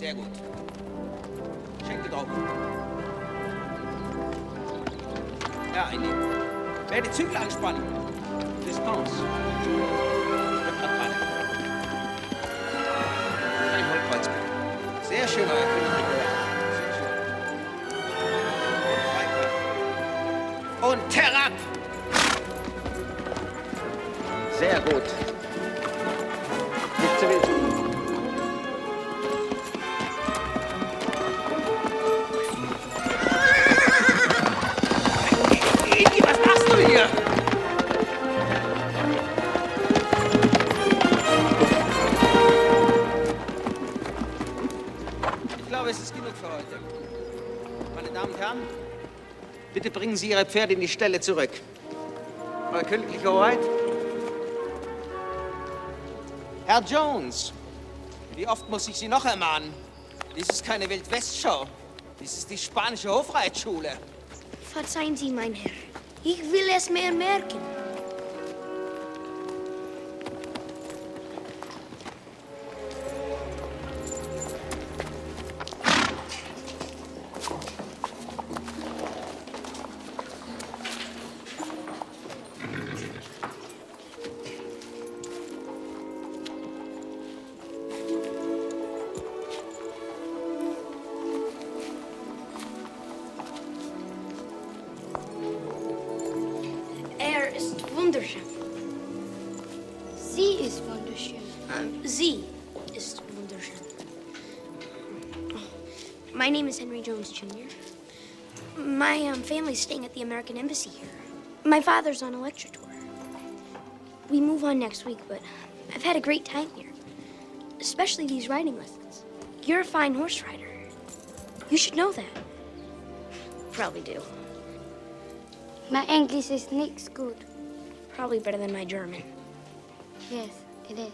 Sehr gut. Schenke drauf. Ja, einnehmen. Wer die Zügel anspannen. Distanz. Kein Holzkreuz. Sehr schön, euer König. Sehr schön. Und herab! Sehr gut. Nicht zu wild. Was machst du hier? Ich glaube, es ist genug für heute. Meine Damen und Herren, bitte bringen Sie Ihre Pferde in die Ställe zurück. Eure königliche Hoheit. Herr Jones, wie oft muss ich Sie noch ermahnen? Dies ist keine Wildwest-Show. Dies ist die spanische Hofreitschule. Verzeihen Sie, mein Herr. Ich will es mehr merken. Wunderschön. Sie ist wunderschön. Sie ist wunderschön. My name is Henry Jones, Jr. My family's staying at the American Embassy here. My father's on a lecture tour. We move on next week, but I've had a great time here. Especially these riding lessons. You're a fine horse rider. You should know that. Probably do. My English is nicht good. Probably better than my German. Yes, it is.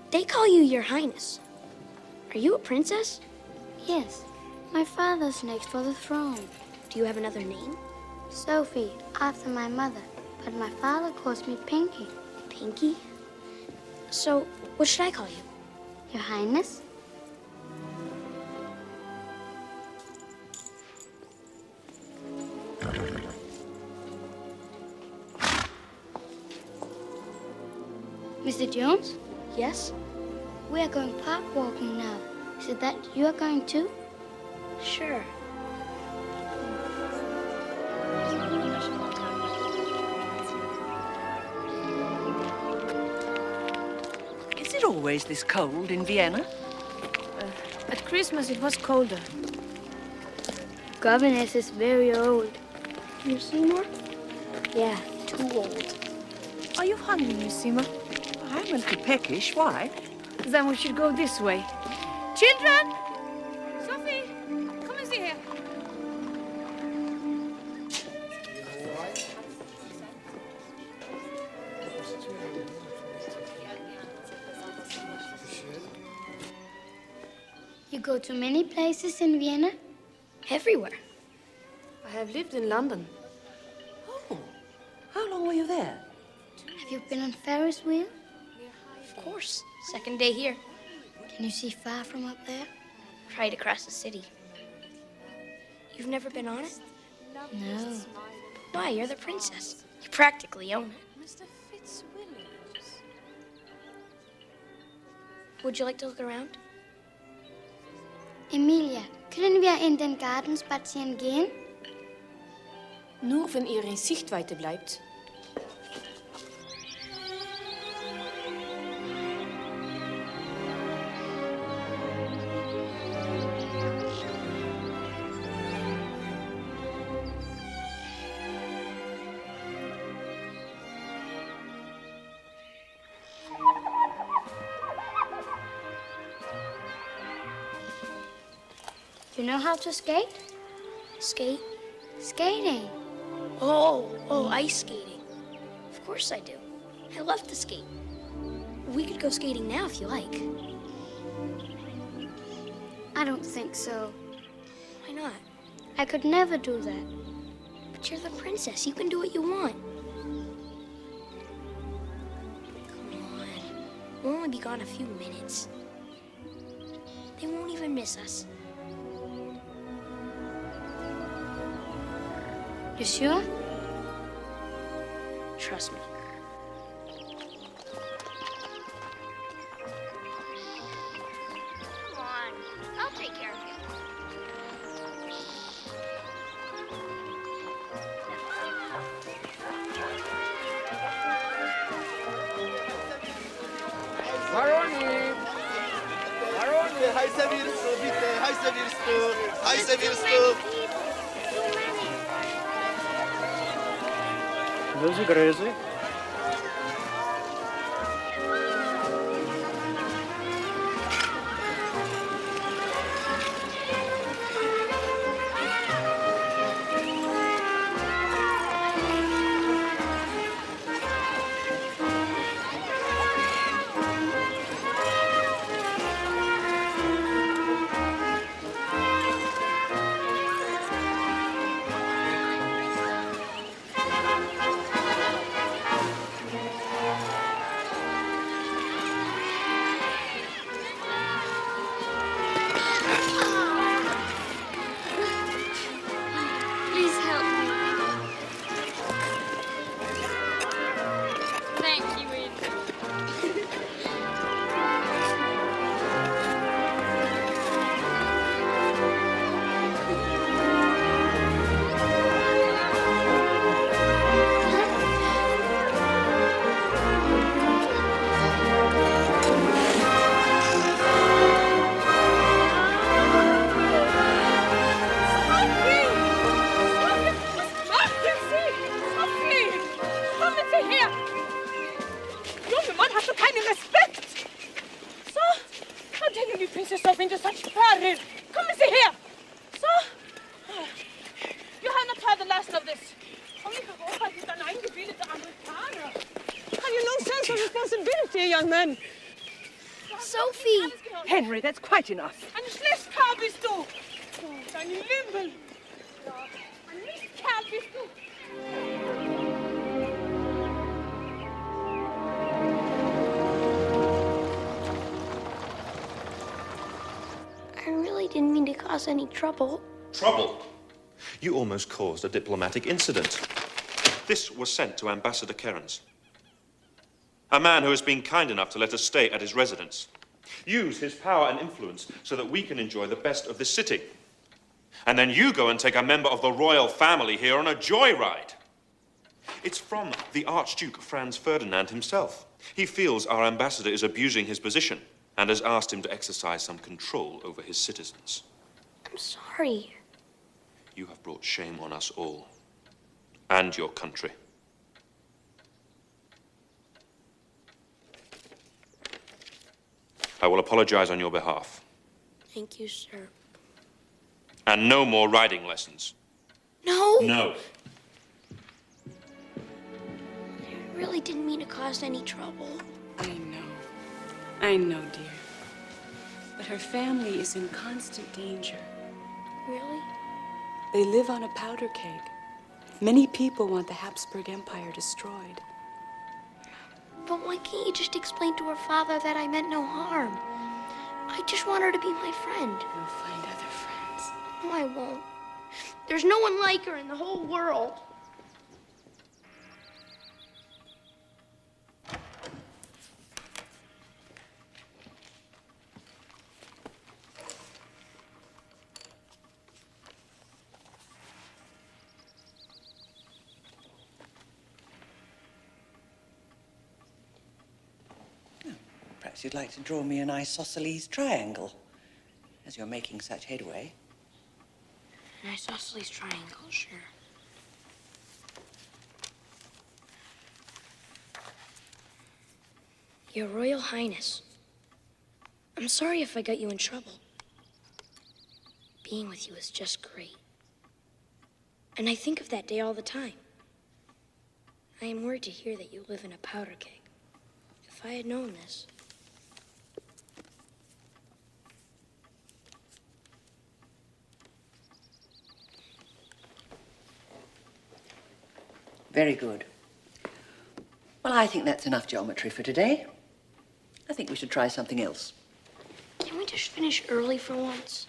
They call you Your Highness. Are you a princess? Yes. My father's next for the throne. Do you have another name? Sophie, after my mother. But my father calls me Pinky. Pinky? So, what should I call you? Your Highness? Mr. Jones? Yes? We are going park walking now. Is it that you are going too? Sure. Is it always this cold in Vienna? At Christmas it was colder. Governess is very old. You Seymour? Yeah, too old. Are you hungry, Miss Seymour? I'm a little peckish. Why? Then we should go this way. Children! Sophie, come and see here. You go to many places in Vienna? Everywhere. I have lived in London. Oh, how long were you there? Have you been on Ferris wheel? Of course. Second day here. Can you see far from up there? Right across the city. You've never been on it? No. Why? You're the princess. You practically own it. Mr. Fitzwilliams. Would you like to look around? Emilia, können wir in den Garten spazieren gehen? Nur wenn ihr in Sichtweite bleibt. Do you know how to skate? Skate? Skating. Oh, ice skating. Of course I do. I love to skate. We could go skating now if you like. I don't think so. Why not? I could never do that. But you're the princess. You can do what you want. Come on. only be gone a few minutes. They won't even miss us. You sure? Trust me. Come on. I'll take care of you. Heißer wirst du, bitte, heißer wirst du, heißer wirst du. Böse Größe. Please help me. Thank you, Adrian. Kommen Sie her! Junge Mann, hast du keinen Respekt? So, I'm taking you Princess Sophie into such peril. Kommen Sie her! So. You have not heard the last of this. Only Europa ist ein eingebildeter Amerikaner. Have you no sense of responsibility, young man? Sophie! Henry, that's quite enough. Ein Schlechtkar bist du! So, dein Lümmel! Ja, ein Mistkerl bist du! I really didn't mean to cause any trouble. Trouble? You almost caused a diplomatic incident. This was sent to Ambassador Cairns, a man who has been kind enough to let us stay at his residence. Use his power and influence so that we can enjoy the best of this city. And then you go and take a member of the royal family here on a joyride. It's from the Archduke Franz Ferdinand himself. He feels our ambassador is abusing his position and has asked him to exercise some control over his citizens. I'm sorry. You have brought shame on us all, and your country. I will apologize on your behalf. Thank you, sir. And no more riding lessons. No! No. I really didn't mean to cause any trouble. I know, dear. But her family is in constant danger. Really? They live on a powder keg. Many people want the Habsburg Empire destroyed. But why can't you just explain to her father that I meant no harm? I just want her to be my friend. You'll find other friends. No, I won't. There's no one like her in the whole world. Perhaps you'd like to draw me an isosceles triangle, as you're making such headway. An isosceles triangle, sure. Your Royal Highness, I'm sorry if I got you in trouble. Being with you is just great. And I think of that day all the time. I am worried to hear that you live in a powder keg. If I had known this. Very good. Well, I think that's enough geometry for today. I think we should try something else. Can we just finish early for once?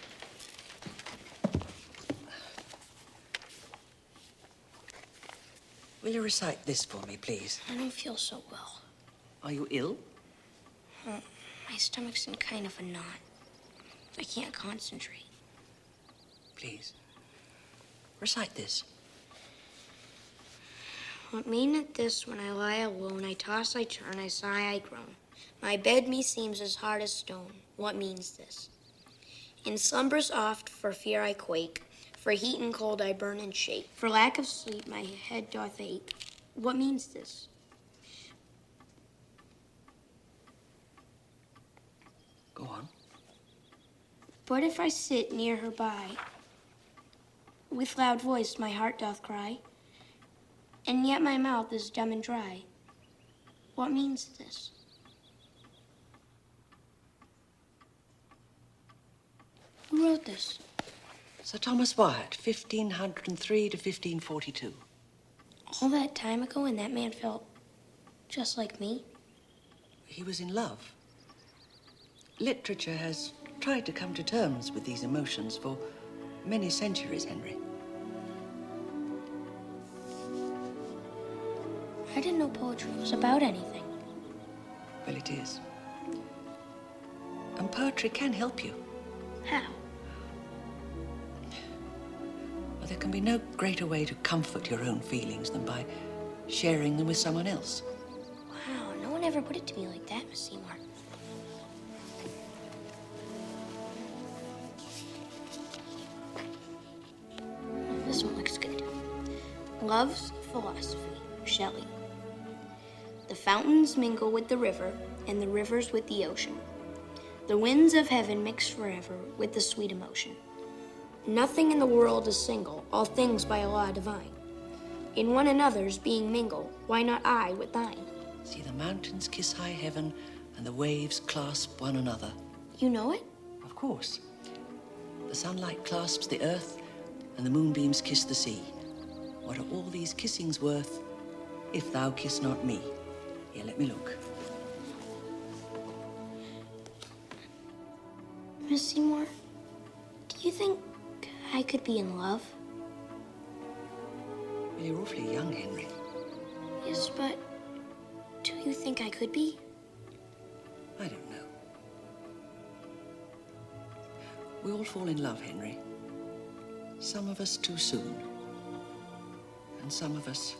Will you recite this for me, please? I don't feel so well. Are you ill? My stomach's in kind of a knot. I can't concentrate. Please. Recite this. What meaneth this when I lie alone? I toss, I turn, I sigh, I groan. My bed me seems as hard as stone. What means this? In slumbers oft for fear I quake. For heat and cold I burn and shake. For lack of sleep my head doth ache. What means this? Go on. But if I sit near her by, with loud voice my heart doth cry, and yet my mouth is dumb and dry. What means this? Who wrote this? Sir Thomas Wyatt, 1503 to 1542. All that time ago, and that man felt just like me? He was in love. Literature has tried to come to terms with these emotions for many centuries, Henry. I didn't know poetry was about anything. Well, it is. And poetry can help you. How? Well, there can be no greater way to comfort your own feelings than by sharing them with someone else. Wow, no one ever put it to me like that, Miss Seymour. This one looks good. Love's philosophy, Shelley. The fountains mingle with the river, and the rivers with the ocean. The winds of heaven mix forever with the sweet emotion. Nothing in the world is single, all things by a law divine. In one another's being mingle, why not I with thine? See the mountains kiss high heaven, and the waves clasp one another. You know it? Of course. The sunlight clasps the earth, and the moonbeams kiss the sea. What are all these kissings worth, if thou kiss not me? Here, let me look. Miss Seymour, do you think I could be in love? Well, you're awfully young, Henry. Yes, but do you think I could be? I don't know. We all fall in love, Henry. Some of us too soon, and some of us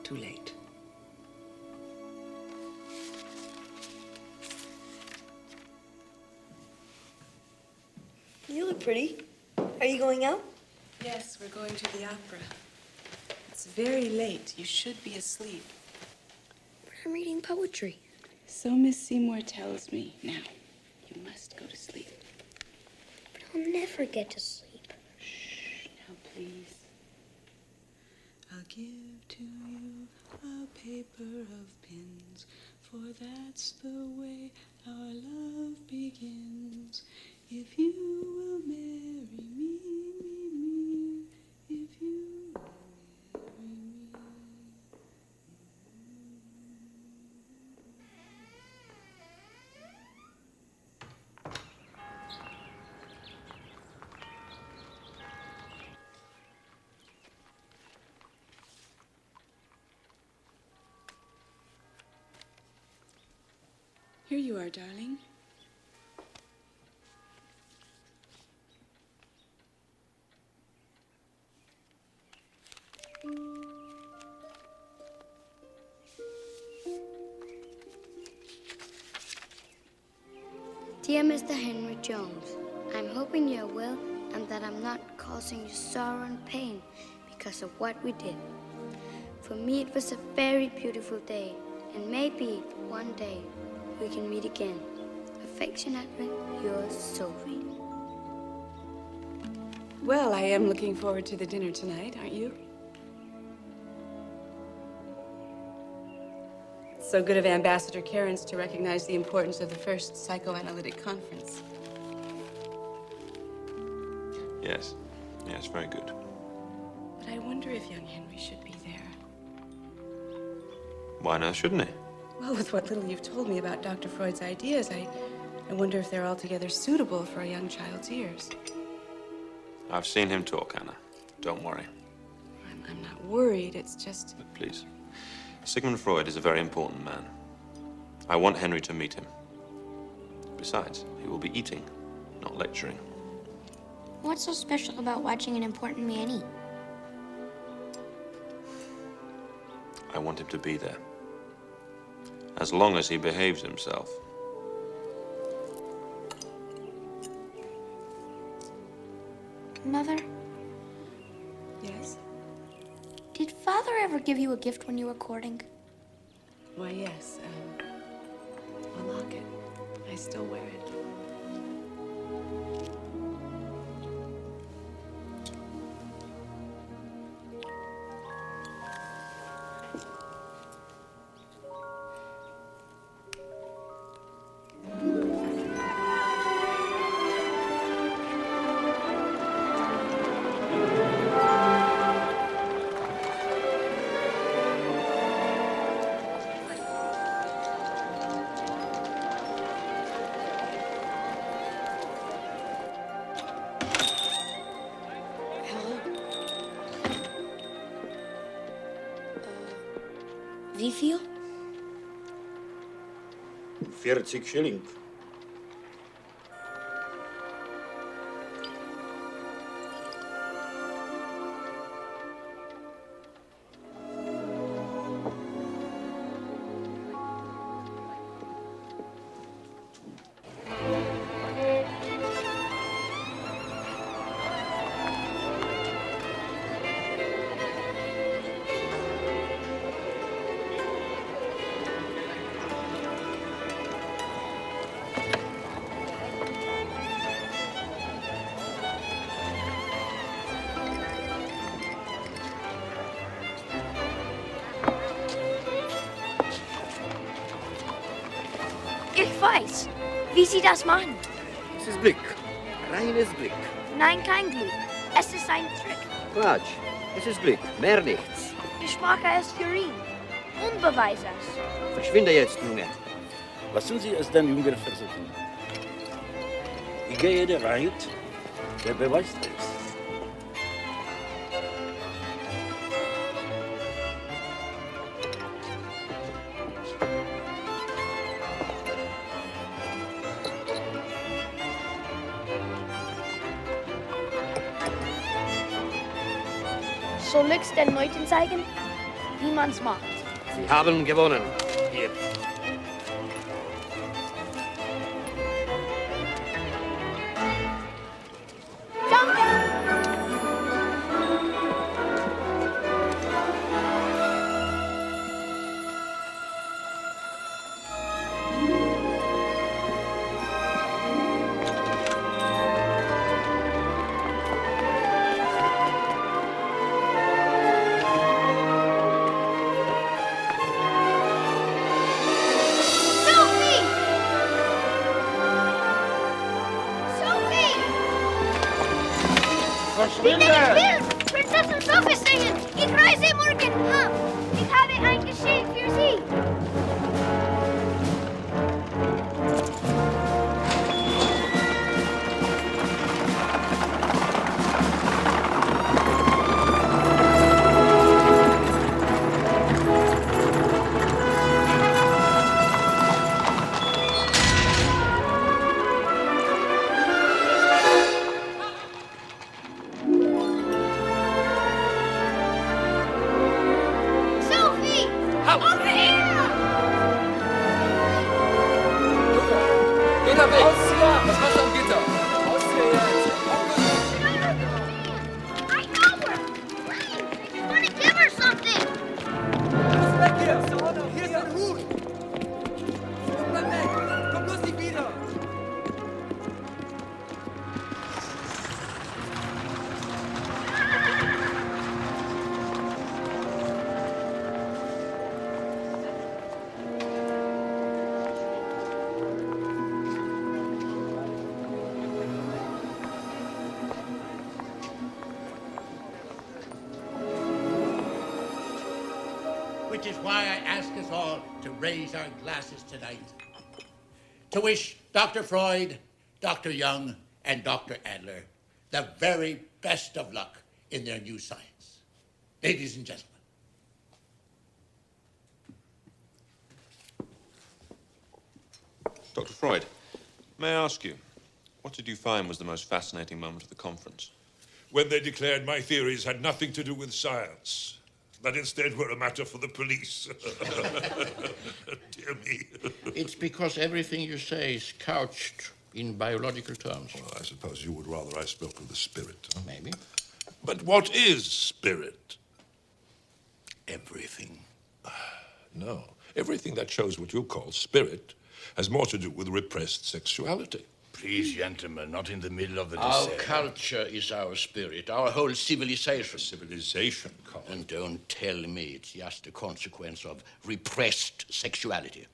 too late. You look pretty. Are you going out? Yes, we're going to the opera. It's very late. You should be asleep. But I'm reading poetry. So Miss Seymour tells me. Now, you must go to sleep. But I'll never get to sleep. Shh, now please. I'll give to you a paper of pins, for that's the way our love begins. If you will marry me, if you will marry me. Here you are, darling. Dear Mr. Henry Jones, I'm hoping you're well and that I'm not causing you sorrow and pain because of what we did. For me, it was a very beautiful day, and maybe one day we can meet again. Affectionately, yours, Sophie. Well, I am looking forward to the dinner tonight, aren't you? It's so good of Ambassador Cairns to recognize the importance of the first psychoanalytic conference. Yes. Yes, very good. But I wonder if young Henry should be there. Why not, shouldn't he? Well, with what little you've told me about Dr. Freud's ideas, I wonder if they're altogether suitable for a young child's ears. I've seen him talk, Anna. Don't worry. I'm not worried, it's just... But please. Sigmund Freud is a very important man. I want Henry to meet him. Besides, he will be eating, not lecturing. What's so special about watching an important man eat? I want him to be there. As long as he behaves himself. Mother, Yes? did Father ever give you a gift when you were courting? Why, yes. A locket. I still wear it. Wie viel? 40 shilling. Ich weiß. Wie Sie das machen? Es ist Glück. Reines Glück. Nein, kein Glück. Es ist ein Trick. Quatsch. Es ist Glück. Mehr nichts. Ich mache es für ihn. Und beweise es. Verschwinde jetzt, Junge. Lassen Sie es den Jünger versuchen. Ich gehe der Reit, der beweist es. Soll ich's den Leuten zeigen, wie man's macht? Sie haben gewonnen. Hier. Verschwinde! Ich will Prinzessin Sophie singen. Ich reise morgen. Ich habe ein Geschenk für Sie. Which is why I ask us all to raise our glasses tonight to wish Dr. Freud, Dr. Jung, and Dr. Adler the very best of luck in their new science. Ladies and gentlemen. Dr. Freud, may I ask you, what did you find was the most fascinating moment of the conference? When they declared my theories had nothing to do with science, but instead were a matter for the police. Dear me. It's because everything you say is couched in biological terms. Well, I suppose you would rather I spoke of the spirit. Huh? Maybe. But what is spirit? Everything. No. Everything that shows what you call spirit has more to do with repressed sexuality. Please, gentlemen, not in the middle of the Our dessert. culture is our spirit, our whole civilization. Civilization, Carl. And don't tell me it's just a consequence of repressed sexuality.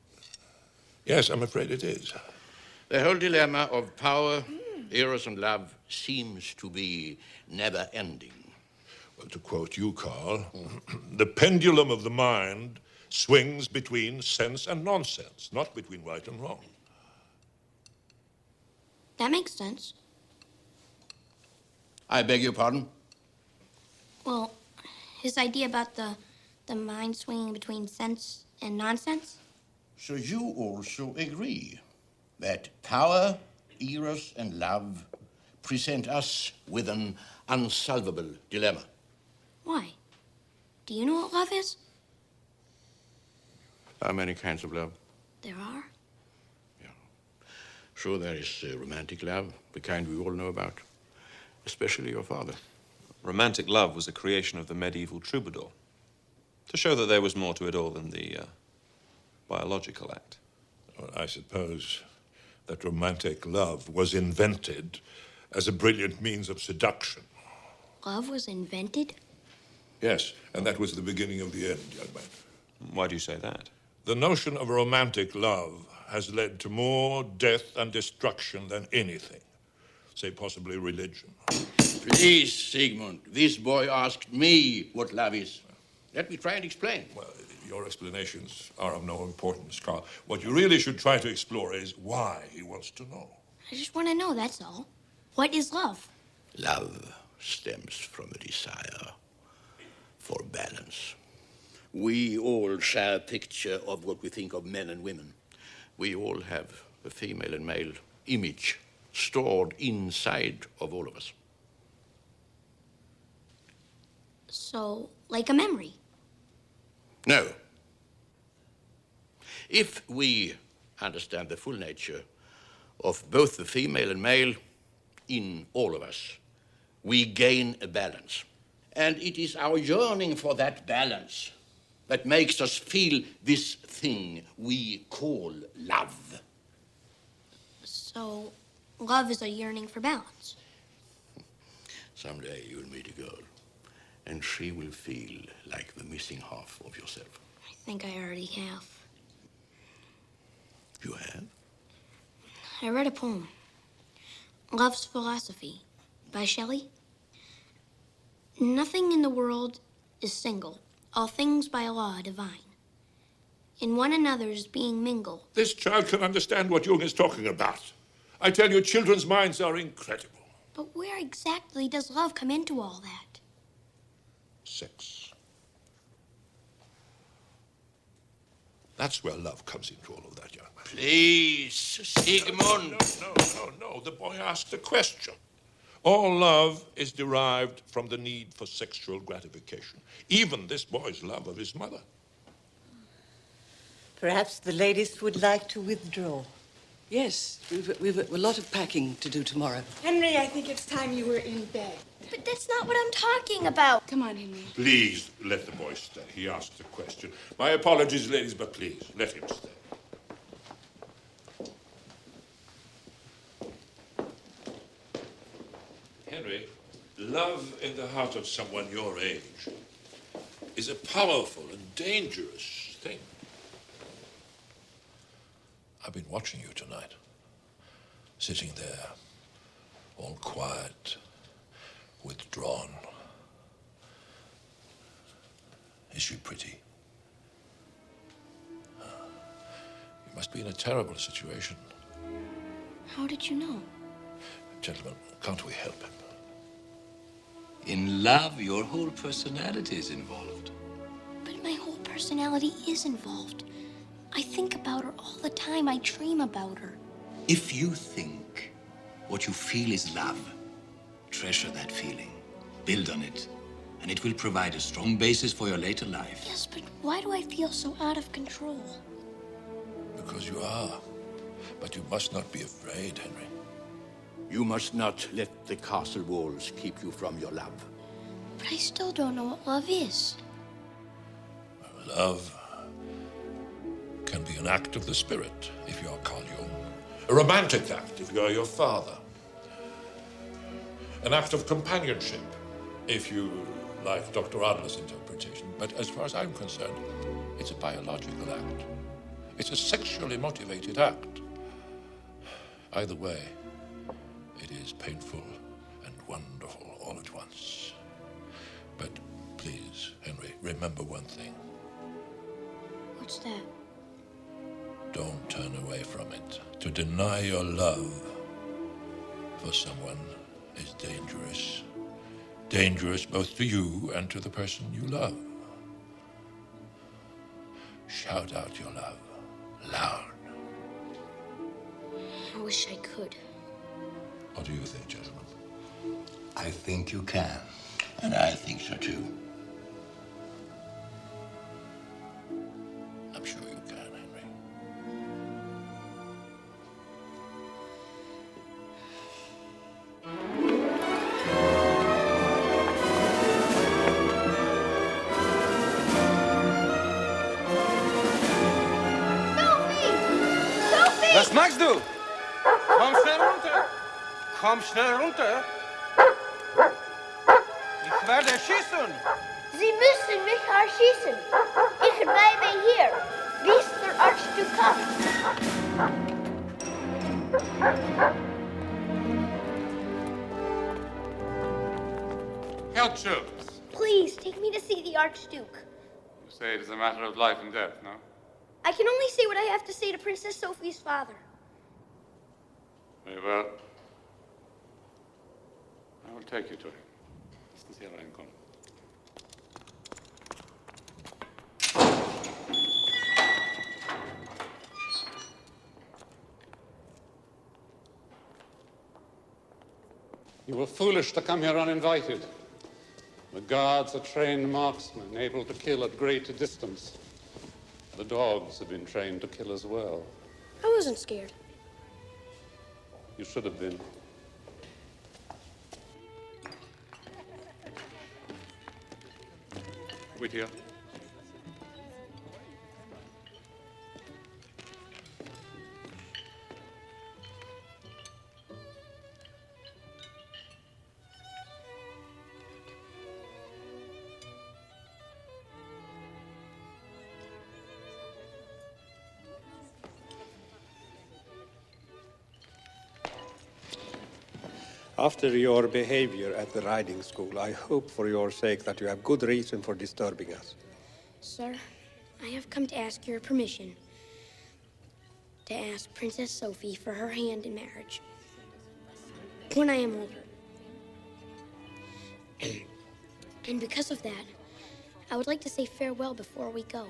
Yes, I'm afraid it is. The whole dilemma of power, eros, and love seems to be never-ending. Well, to quote you, Carl, the pendulum of the mind swings between sense and nonsense, not between right and wrong. That makes sense. I beg your pardon? Well, his idea about the mind swinging between sense and nonsense? So you also agree that power, eros, and love present us with an unsolvable dilemma? Why? Do you know what love is? There are many kinds of love. There are? Sure, there is romantic love, the kind we all know about, especially your father. Romantic love was a creation of the medieval troubadour, to show that there was more to it all than the biological act. Well, I suppose that romantic love was invented as a brilliant means of seduction. Love was invented? Yes, and that was the beginning of the end, young man. Why do you say that? The notion of romantic love has led to more death and destruction than anything. Say, possibly religion. Please, Sigmund, this boy asked me what love is. Let me try and explain. Well, your explanations are of no importance, Carl. What you really should try to explore is why he wants to know. I just want to know, that's all. What is love? Love stems from a desire for balance. We all share a picture of what we think of men and women. We all have a female and male image stored inside of all of us. So, like a memory? No. If we understand the full nature of both the female and male in all of us, we gain a balance. And it is our yearning for that balance that makes us feel this thing we call love. So, love is a yearning for balance. Someday you'll meet a girl, and she will feel like the missing half of yourself. I think I already have. You have? I read a poem, Love's Philosophy, by Shelley. Nothing in the world is single, all things by law divine. In one another's being mingle. This child can understand what Jung is talking about. I tell you, children's minds are incredible. But where exactly does love come into all that? Sex. That's where love comes into all of that, young man. Please, Sigmund. No. The boy asked a question. All love is derived from the need for sexual gratification. Even this boy's love of his mother. Perhaps the ladies would like to withdraw. Yes, we've a lot of packing to do tomorrow. Henry, I think it's time you were in bed. But that's not what I'm talking about. Come on, Henry. Please, let the boy stay. He asked a question. My apologies, ladies, but please, let him stay. Henry, love in the heart of someone your age is a powerful and dangerous thing. I've been watching you tonight, sitting there, all quiet, withdrawn. Is she pretty? must be in a terrible situation. How did you know? Gentlemen, can't we help him? In love, your whole personality is involved. But my whole personality is involved. I think about her all the time. I dream about her. If you think what you feel is love, treasure that feeling, build on it, and it will provide a strong basis for your later life. Yes, but why do I feel so out of control? Because you are. But you must not be afraid, Henry. You must not let the castle walls keep you from your love. But I still don't know what love is. Love can be an act of the spirit, if you are Carl Jung. A romantic act, if you are your father. An act of companionship, if you like Dr. Adler's interpretation. But as far as I'm concerned, it's a biological act. It's a sexually motivated act. Either way, it is painful and wonderful all at once. But please, Henry, remember one thing. What's that? Don't turn away from it. To deny your love for someone is dangerous. Dangerous both to you and to the person you love. Shout out your love loud. I wish I could. What do you think, gentlemen? I think you can. And I think so too. I'm sure you can, Henry. Was machst du? Komm schnell runter! Komm schnell runter! Ich werde schießen! Sie müssen mich erschießen. Ich bleibe hier, bis der Arzt kommt. Herr Jones, Please, take me to see the Archduke. you say it is a matter of life and death, no? I can only say what I have to say to Princess Sophie's father. Very well. I will take you to him. Lassen Sie hereinkommen. You were foolish to come here uninvited. The guards are trained marksmen, able to kill at great distance. The dogs have been trained to kill as well. I wasn't scared. You should have been. Wait here. After your behavior at the riding school, I hope for your sake that you have good reason for disturbing us. Sir, I have come to ask your permission to ask Princess Sophie for her hand in marriage when I am older. And because of that, I would like to say farewell before we go.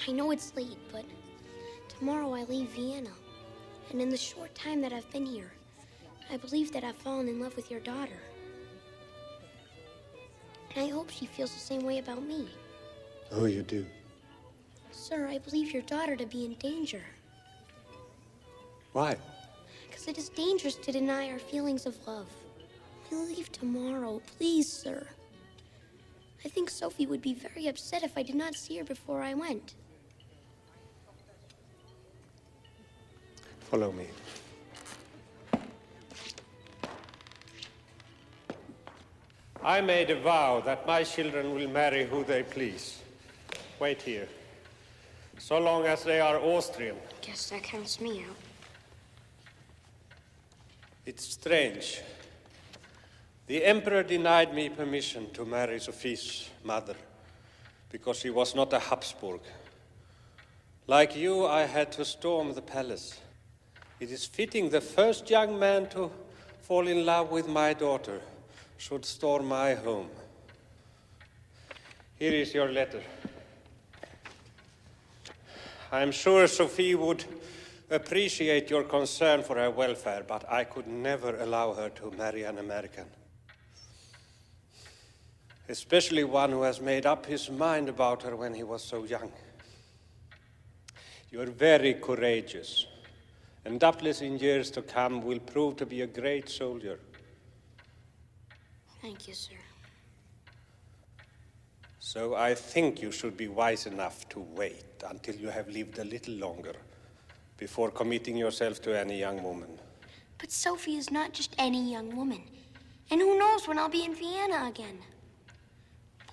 I know it's late, but tomorrow I leave Vienna. And in the short time that I've been here, I believe that I've fallen in love with your daughter. And I hope she feels the same way about me. Oh, you do? Sir, I believe your daughter to be in danger. Why? Because it is dangerous to deny our feelings of love. We leave tomorrow, please, sir. I think Sophie would be very upset if I did not see her before I went. Follow me. I made a vow that my children will marry who they please. Wait here. So long as they are Austrian. Guess that counts me out. It's strange. The Emperor denied me permission to marry Sophie's mother because she was not a Habsburg. Like you, I had to storm the palace. It is fitting the first young man to fall in love with my daughter should storm my home. Here is your letter. I'm sure Sophie would appreciate your concern for her welfare, but I could never allow her to marry an American. Especially one who has made up his mind about her when he was so young. You are very courageous, and doubtless in years to come will prove to be a great soldier. Thank you, sir. So I think you should be wise enough to wait until you have lived a little longer before committing yourself to any young woman. But Sophie is not just any young woman. And who knows when I'll be in Vienna again.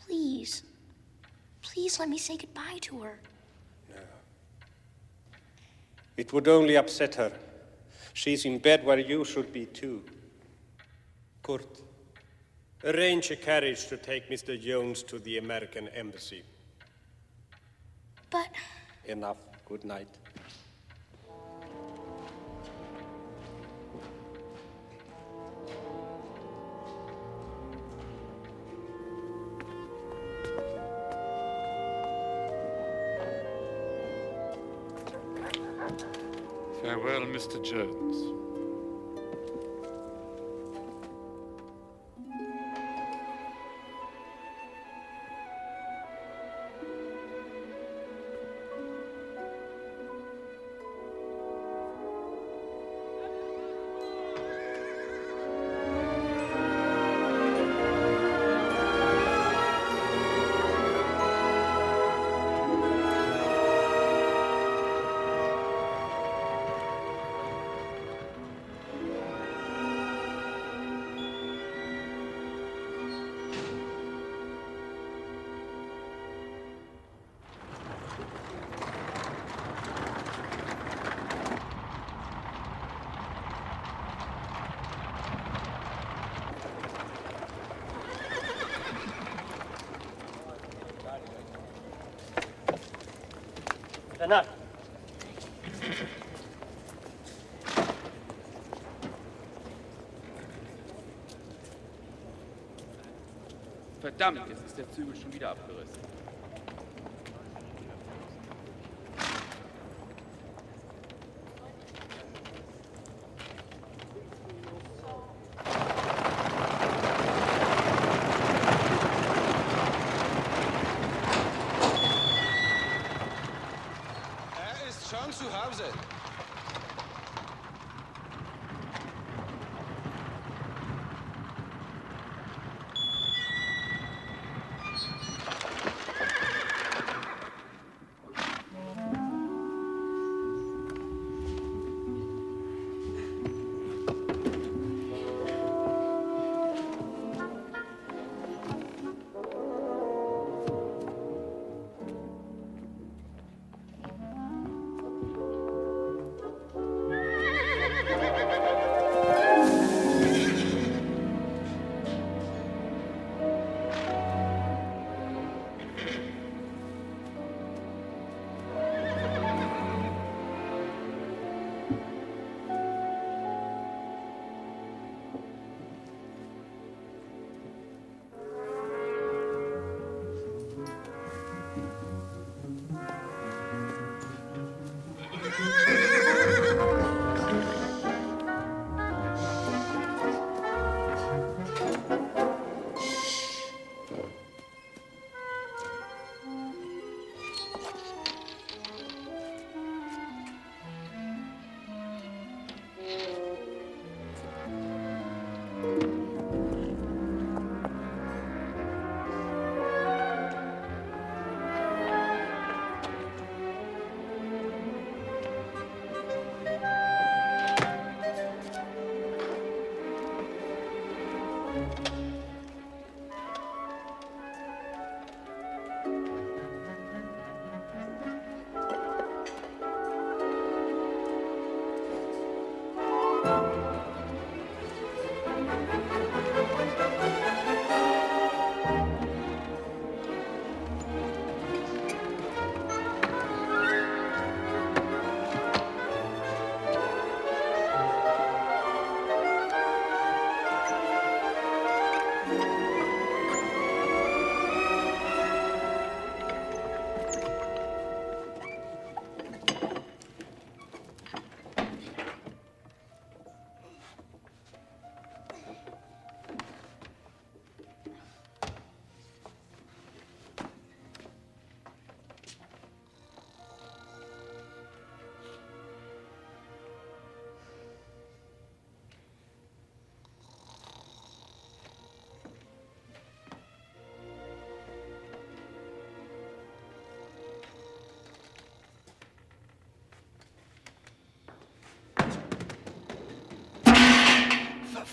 Please, please let me say goodbye to her. No. It would only upset her. She's in bed where you should be too. Kurt, arrange a carriage to take Mr. Jones to the American embassy. But... Enough. Good night. Farewell, Mr. Jones. Danach. Verdammt, jetzt ist der Zügel schon wieder abgerissen. Schon zu Hause.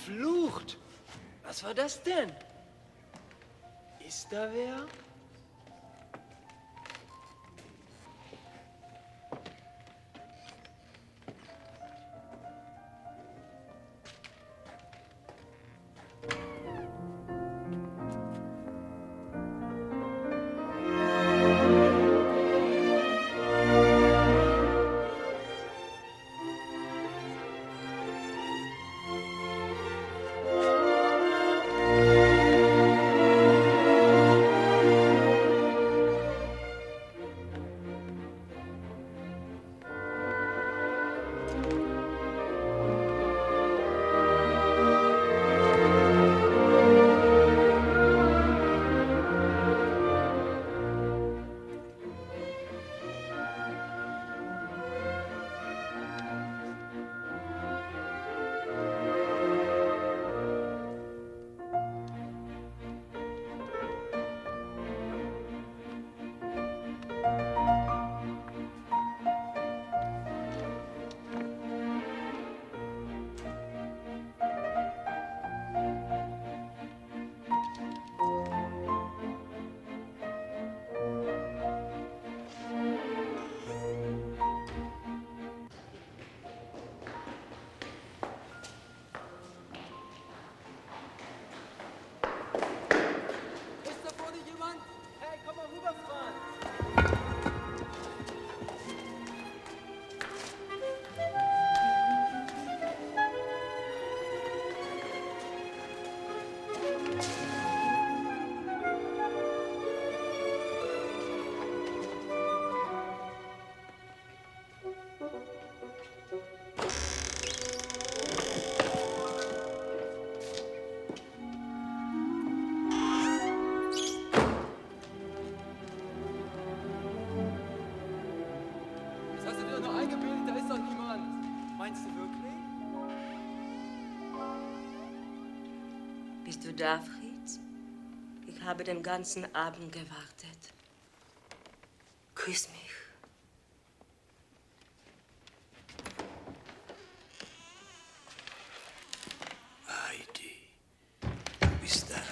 Verflucht! Was war das denn? Ist da wer? Bist du da, Fritz? Ich habe den ganzen Abend gewartet. Küss mich. Heidi, du bist da.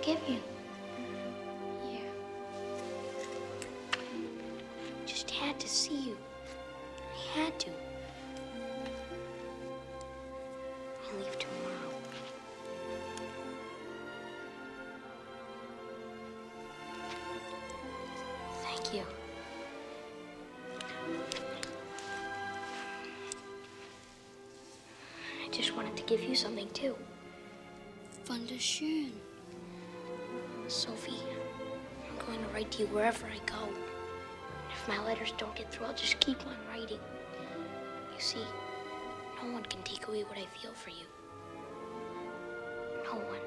Give you. Here. Just had to see you. I had to. I leave tomorrow. Thank you. I just wanted to give you something too. Wunderschön. Sophie, I'm going to write to you wherever I go. If my letters don't get through, I'll just keep on writing. You see, no one can take away what I feel for you. No one.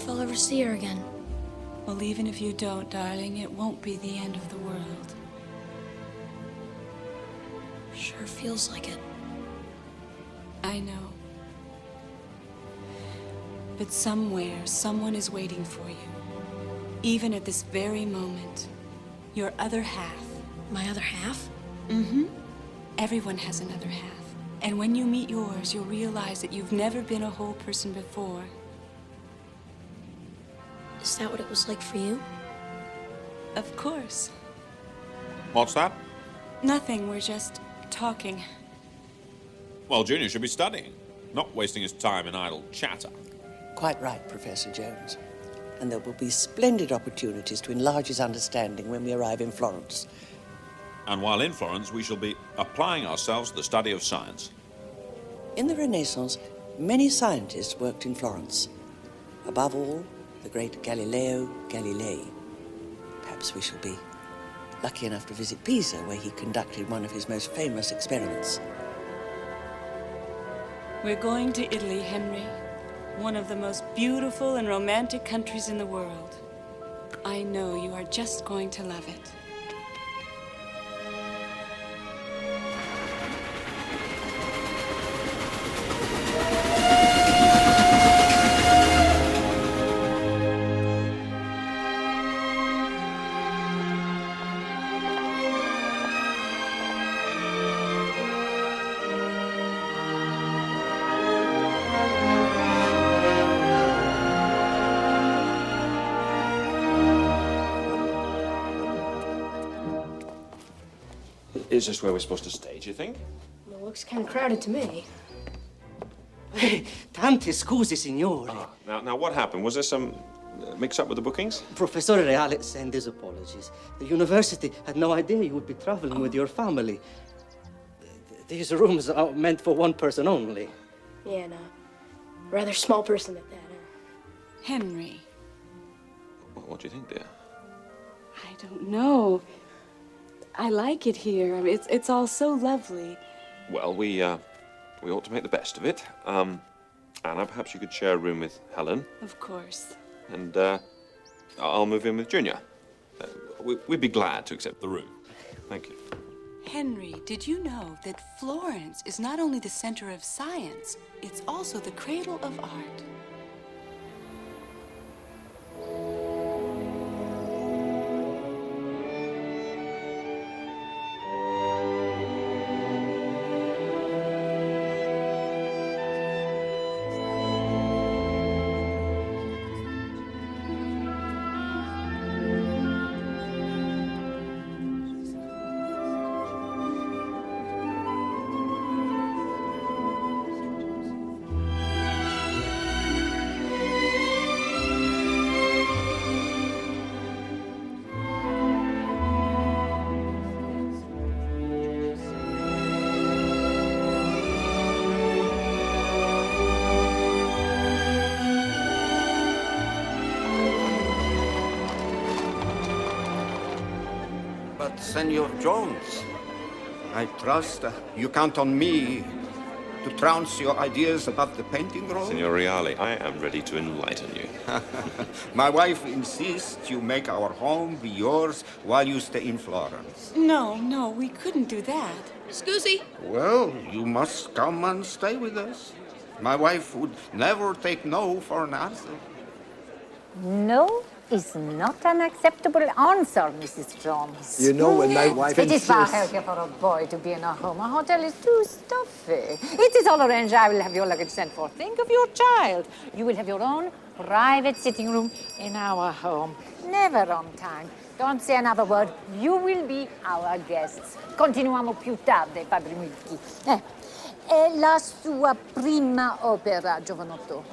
if I'll ever see her again. Well, even if you don't, darling, it won't be the end of the world. Sure feels like it. I know. But somewhere, someone is waiting for you. Even at this very moment. Your other half. My other half? Mm-hmm. Everyone has another half. And when you meet yours, you'll realize that you've never been a whole person before. Is that what it was like for you? Of course. What's that? Nothing, we're just talking. Well, Junior should be studying, not wasting his time in idle chatter. Quite right, Professor Jones. And there will be splendid opportunities to enlarge his understanding when we arrive in Florence. And while in Florence, we shall be applying ourselves to the study of science. In the Renaissance, many scientists worked in Florence. Above all, the great Galileo Galilei. Perhaps we shall be lucky enough to visit Pisa, where he conducted one of his most famous experiments. We're going to Italy, Henry. One of the most beautiful and romantic countries in the world. I know you are just going to love it. Is this where we're supposed to stay, do you think? It looks kind of crowded to me. Tanti scusi, signore. Now, what happened? Was there some mix-up with the bookings? Professor Reale sent his apologies. The university had no idea you would be traveling with your family. These rooms are meant for one person only. Yeah, no. Rather small person at that, huh? Henry. What do you think, dear? I don't know. I like it here. I mean, it's all so lovely. Well, we ought to make the best of it. Anna, perhaps you could share a room with Helen. Of course. And I'll move in with Junior. We'd be glad to accept the room. Thank you. Henry, did you know that Florence is not only the center of science, it's also the cradle of art? Senor Jones, I trust you count on me to trounce your ideas about the painting room. Signor Reale, I am ready to enlighten you. My wife insists you make our home be yours while you stay in Florence. No, we couldn't do that. Scusi? Well, you must come and stay with us. My wife would never take no for an answer. No is not an acceptable answer, Mrs. Jones. You know, when my wife It is far insists... healthier for a boy to be in a home. A hotel is too stuffy. It is all arranged. I will have your luggage sent for. Think of your child. You will have your own private sitting room in our home. Never on time. Don't say another word. You will be our guests. Continuiamo più tardi, Padre Milky. È la sua prima opera, giovanotto.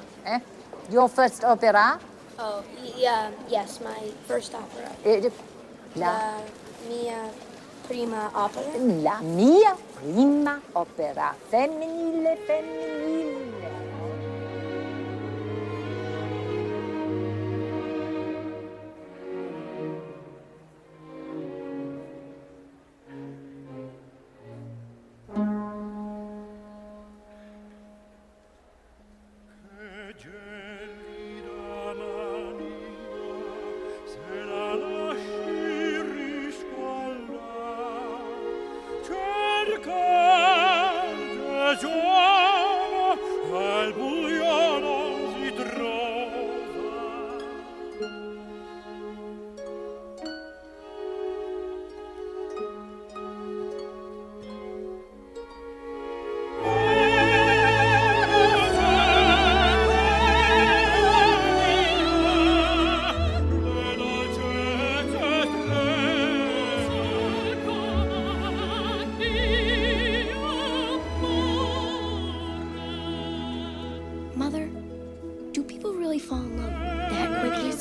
Your first opera? Oh, yeah, yes, my first opera. La mia prima opera. La mia prima opera. Femminile, femminile. Mother, do people really fall in love that quickly?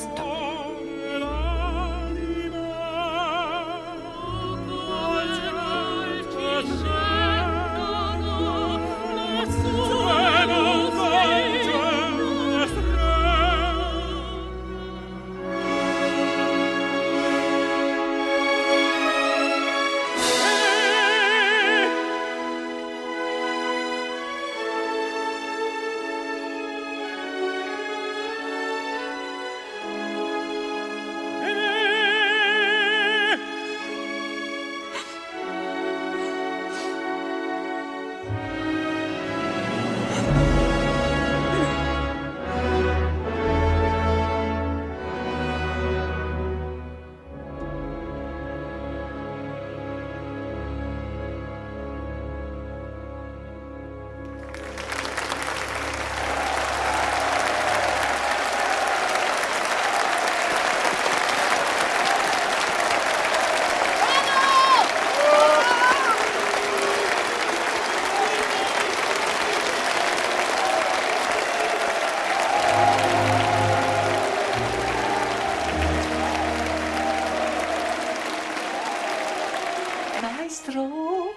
Maestro,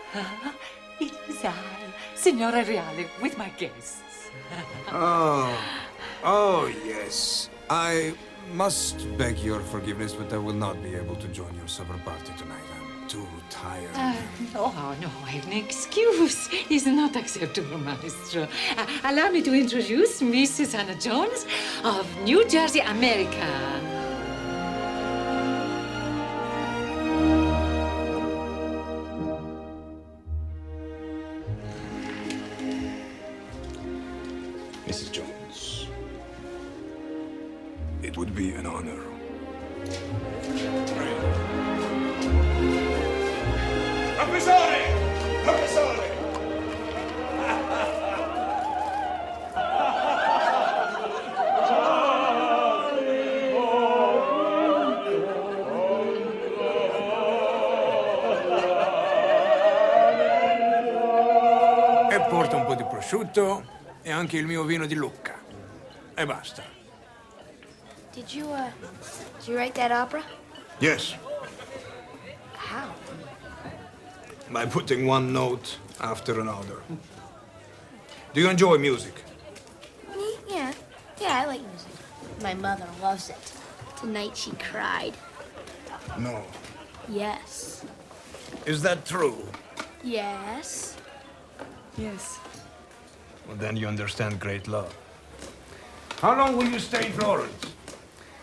it is I, Signora Reale, with my guests. Oh, yes. I must beg your forgiveness, but I will not be able to join your supper party tonight. I'm too tired. No, I have an excuse. It's not acceptable, Maestro. Allow me to introduce Mrs. Hannah Jones of New Jersey, America. Mrs. Jones, it would be an honor. Professore! Professore! E porta un po' di prosciutto e anche il mio vino di Lucca. E basta. Did you write that opera? Yes, How? by putting one note after another. Do you enjoy music? Yeah, I like music. My mother loves it. Tonight she cried. No. Yes. Is that true? Yes. Yes. Well, then you understand great love. How long will you stay in Florence?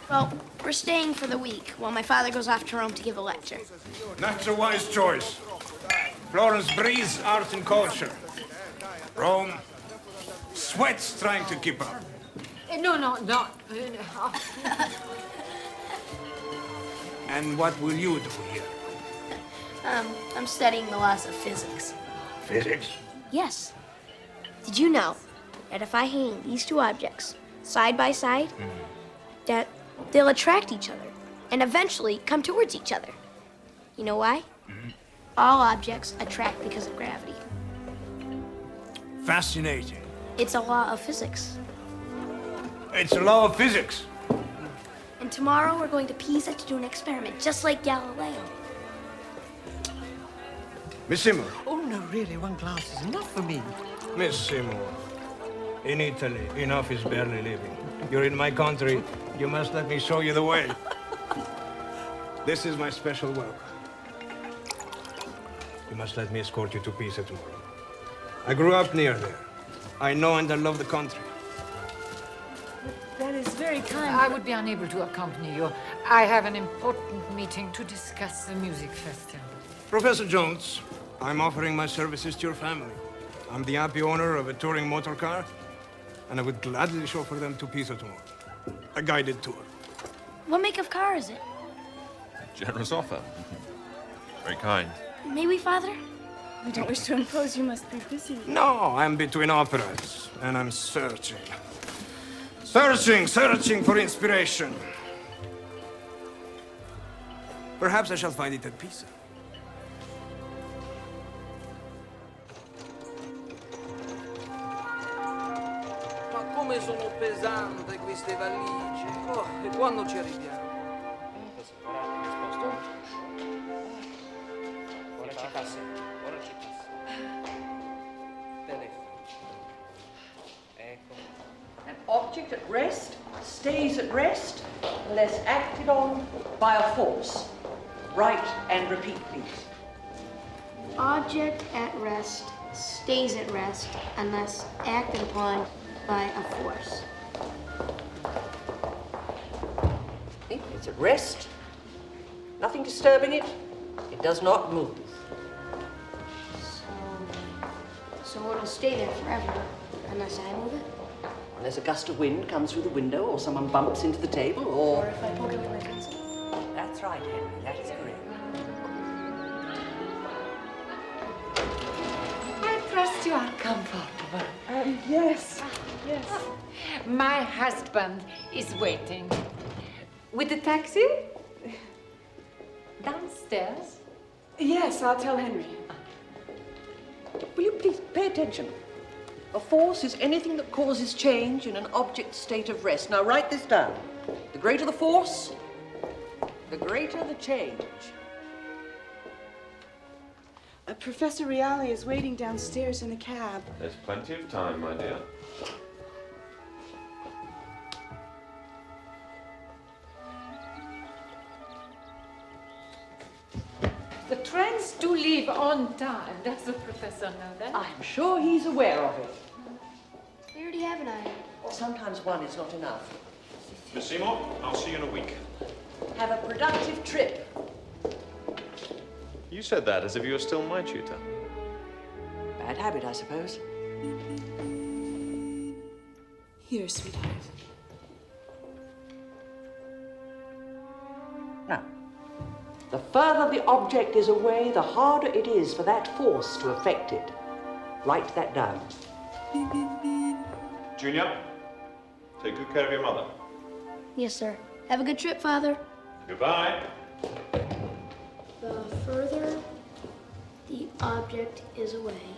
Well, we're staying for the week while my father goes off to Rome to give a lecture. That's a wise choice. Florence breathes art and culture. Rome sweats trying to keep up. No. And what will you do here? I'm studying the laws of physics. Physics? Yes. Did you know that if I hang these two objects side by side, that they'll attract each other and eventually come towards each other? You know why? All objects attract because of gravity. Fascinating. It's a law of physics. It's a law of physics. And tomorrow we're going to Pisa to do an experiment, just like Galileo. Miss Seymour. Oh, no, really, one glass is enough for me. Miss Seymour. In Italy, enough is barely living. You're in my country. You must let me show you the way. This is my special welcome. You must let me escort you to Pisa tomorrow. I grew up near there. I know and I love the country. That is very kind. I would be unable to accompany you. I have an important meeting to discuss the music festival. Professor Jones, I'm offering my services to your family. I'm the happy owner of a touring motor car, and I would gladly chauffeur them to Pisa tomorrow. A guided tour. What make of car is it? Generous offer. Very kind. May we, Father? We don't wish to impose. You must be busy. No, I'm between operas, and I'm searching. Searching for inspiration. Perhaps I shall find it at Pisa. Ma come Come sono pesanti queste valigie. Oh, e quando ci arriviamo? Ora ci passa. Ora ci passa. Telefono. Ecco. An object at rest stays at rest unless acted on by a force. Write and repeat, please. Object at rest stays at rest unless acted upon by a force. It's at rest. Nothing disturbing it. It does not move. So it'll stay there forever unless I move it? Unless a gust of wind comes through the window or someone bumps into the table or... Or if I poke it with my pencil? That's right, Henry. That is correct. I trust you are comfortable. Yes. Yes. My husband is waiting. With the taxi? Downstairs? Yes, I'll tell Henry. Will you please pay attention? A force is anything that causes change in an object's state of rest. Now write this down. The greater the force, the greater the change. Professor Reale is waiting downstairs in the cab. There's plenty of time, my dear. The trains do leave on time. Does the professor know that? I'm sure he's aware of it. We already have an eye. Sometimes one is not enough. Miss Seymour, I'll see you in a week. Have a productive trip. You said that as if you were still my tutor. Bad habit, I suppose. Here, sweetheart. Now, the further the object is away, the harder it is for that force to affect it. Write that down. Junior, take good care of your mother. Yes, sir. Have a good trip, Father. Goodbye. The further the object is away,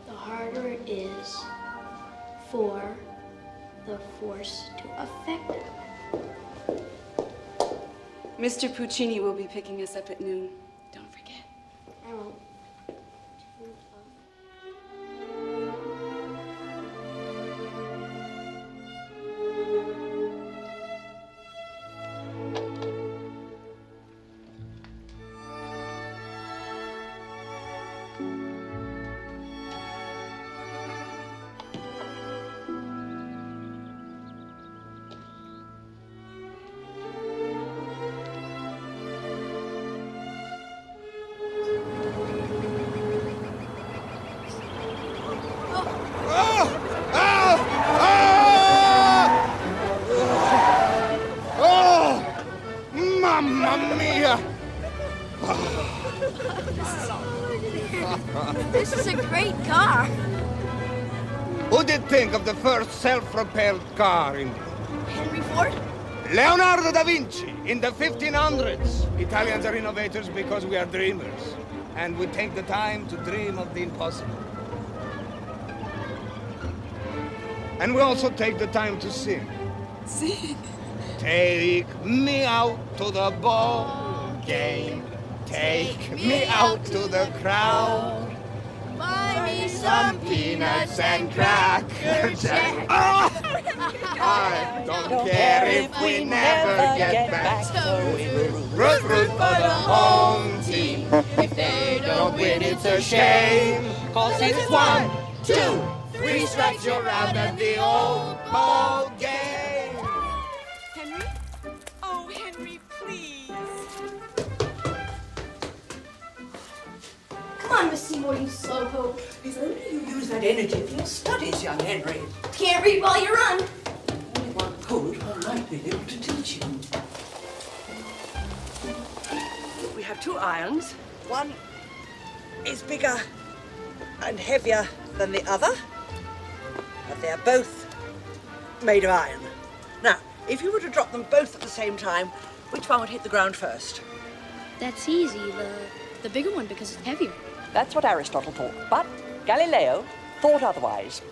the harder it is for the force to affect it. Mr. Puccini will be picking us up at noon. Don't forget. I won't. Mamma mia! This is a great car. Who did think of the first self-propelled car in Henry Ford? Leonardo da Vinci in the 1500s. Italians are innovators because we are dreamers. And we take the time to dream of the impossible. And we also take the time to sing. Sing? Take me out to the ball game. Take me out to the crowd. Buy me Some peanuts and Cracker Jack. Oh! I don't care if we never get back. So we will root for the home team. If they don't win, it's a shame. 'Cause it's 1, 2, 3 strikes, you're out at the old ball game. Henry? Oh, Henry, please. Come on, Miss Seymour, you slowpoke. If only you use that energy for your studies, young Henry. Can't read while you run. Only one could, one might be able to teach you. We have 2 irons. One is bigger and heavier than the other, but they're both made of iron. Now, if you were to drop them both at the same time, which one would hit the ground first? That's easy. The bigger one because it's heavier. That's what Aristotle thought, but Galileo thought otherwise.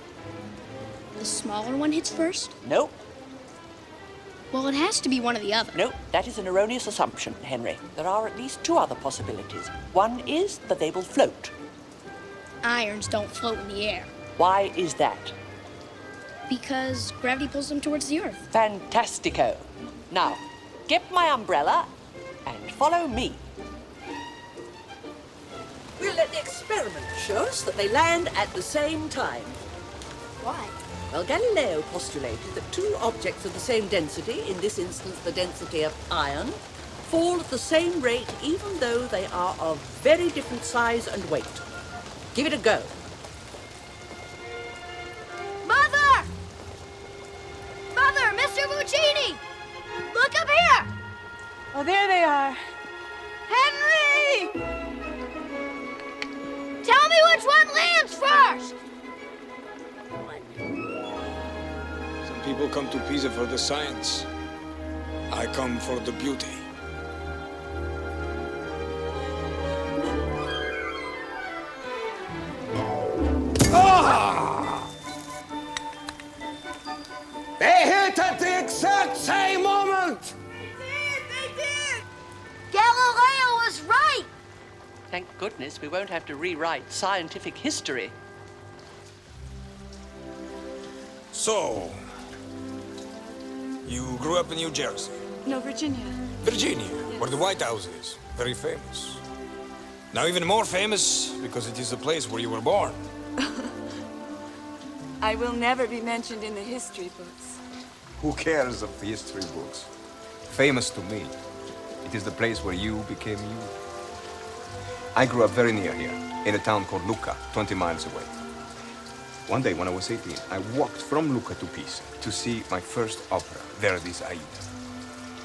The smaller one hits first? Nope. Well, it has to be one or the other. No, that is an erroneous assumption, Henry. There are at least two other possibilities. One is that they will float. Irons don't float in the air. Why is that? Because gravity pulls them towards the earth. Fantastico. Now, get my umbrella and follow me. We'll let the experiment show us that they land at the same time. Why? Well, Galileo postulated that two objects of the same density, in this instance the density of iron, fall at the same rate even though they are of very different size and weight. Give it a go. Mother! Mother, Mr. Puccini! Look up here! Oh, there they are. Henry! Tell me which one lands first! Some people come to Pisa for the science. I come for the beauty. Ah! They hit at the exact same moment! They did! Galileo was right! Thank goodness we won't have to rewrite scientific history. So, you grew up in New Jersey? No, Virginia. Virginia, where the White House is. Very famous. Now even more famous because it is the place where you were born. I will never be mentioned in the history books. Who cares of the history books? Famous to me, it is the place where you became you. I grew up very near here, in a town called Lucca, 20 miles away. One day when I was 18, I walked from Lucca to Pisa to see my first opera, Verdi's Aida.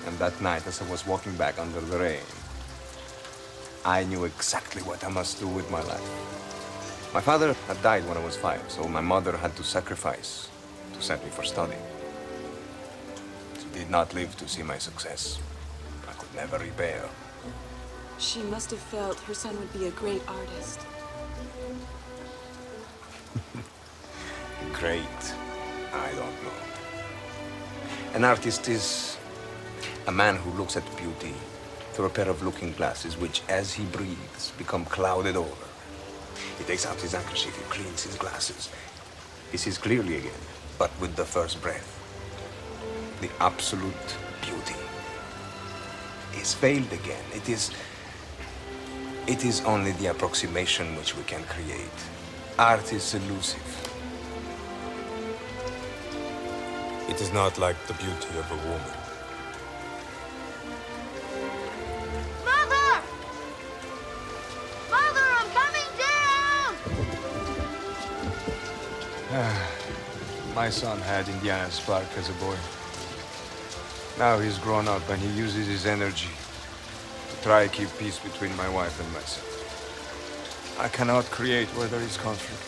And that night, as I was walking back under the rain, I knew exactly what I must do with my life. My father had died when I was 5, so my mother had to sacrifice to send me for study. She did not live to see my success. I could never repay her. She must have felt her son would be a great artist. Great. I don't know. An artist is a man who looks at beauty through a pair of looking glasses which, as he breathes, become clouded over. He takes out his handkerchief, he cleans his glasses. He sees clearly again, but with the first breath. The absolute beauty is veiled again. It is only the approximation which we can create. Art is elusive. It is not like the beauty of a woman. Mother! Mother, I'm coming down! My son had Indiana spark as a boy. Now he's grown up and he uses his energy to try to keep peace between my wife and myself. I cannot create where there is conflict.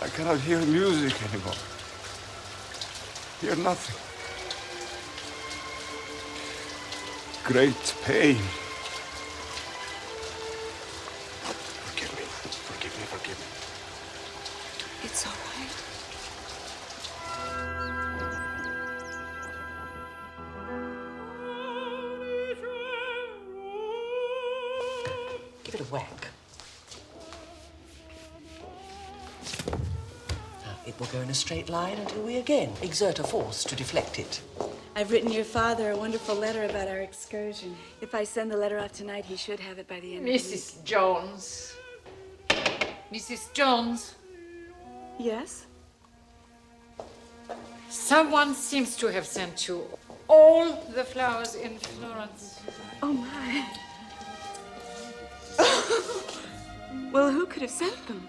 I cannot hear music anymore. Hear nothing. Great pain. Forgive me. Forgive me. Forgive me. It's all right. Give it a whack. It will go in a straight line until we again exert a force to deflect it. I've written your father a wonderful letter about our excursion. If I send the letter off tonight, he should have it by the end of the week. Mrs. Jones. Mrs. Jones. Yes? Someone seems to have sent you all the flowers in Florence. Oh, my. Well, who could have sent them?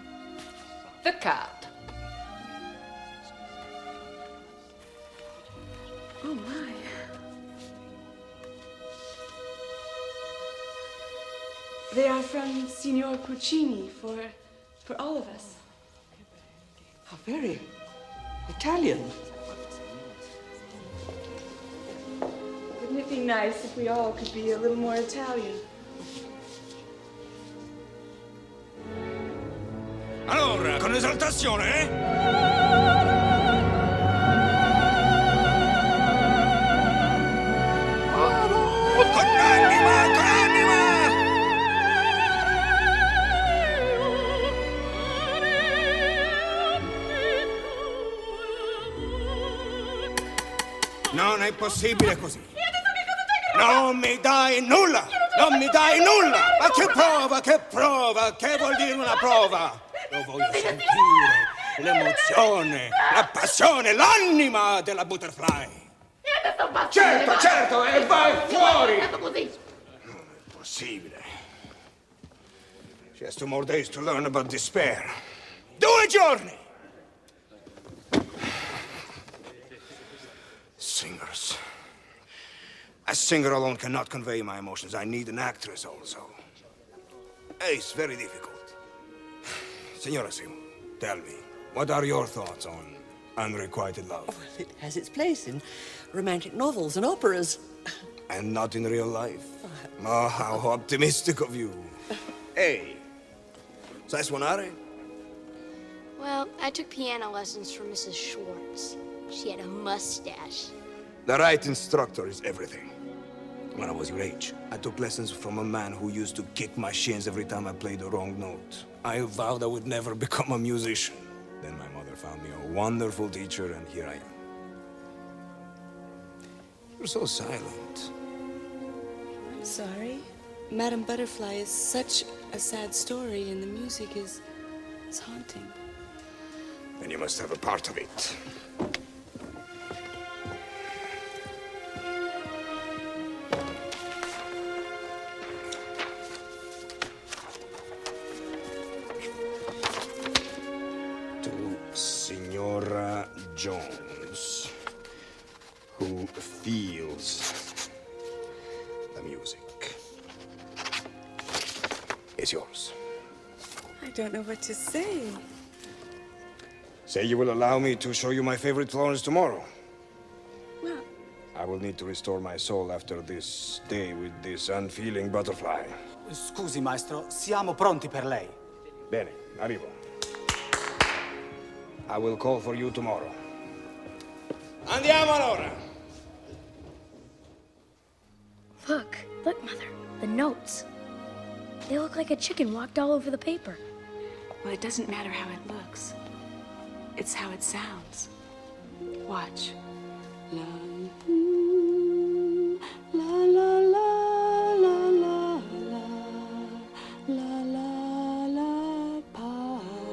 The card. Oh, my. They are from Signor Puccini for all of us. How very Italian. Wouldn't it be nice if we all could be a little more Italian? Allora, con esaltazione, eh? Non è possibile così. Non mi dai nulla! Non mi dai nulla! Ma che prova, che prova? Che vuol dire una prova? Lo voglio sentire, l'emozione, la passione, l'anima della butterfly. Certo, certo, e vai fuori! Non è possibile. She has 2 more days to learn about despair. 2 giorni! Singers. A singer alone cannot convey my emotions. I need an actress also. It's very difficult. Signora Seymour, tell me, what are your thoughts on unrequited love? Well, it has its place in romantic novels and operas. And not in real life? Oh, how optimistic of you. Hey, sai suonare? Well, I took piano lessons from Mrs. Schwartz. She had a mustache. The right instructor is everything. When I was your age, I took lessons from a man who used to kick my shins every time I played the wrong note. I vowed I would never become a musician. Then my mother found me a wonderful teacher, and here I am. You're so silent. I'm sorry. Madame Butterfly is such a sad story, and the music is haunting. Then you must have a part of it. Signora Jones, who feels the music, is yours. I don't know what to say. Say you will allow me to show you my favorite Florence tomorrow. Well, I will need to restore my soul after this day with this unfeeling butterfly. Scusi, maestro, siamo pronti per lei. Bene, arrivo. I will call for you tomorrow. Andiamo allora! Look, Mother. The notes. They look like a chicken walked all over the paper. Well, it doesn't matter how it looks. It's how it sounds. Watch. La la la la la la la la la la paradiso.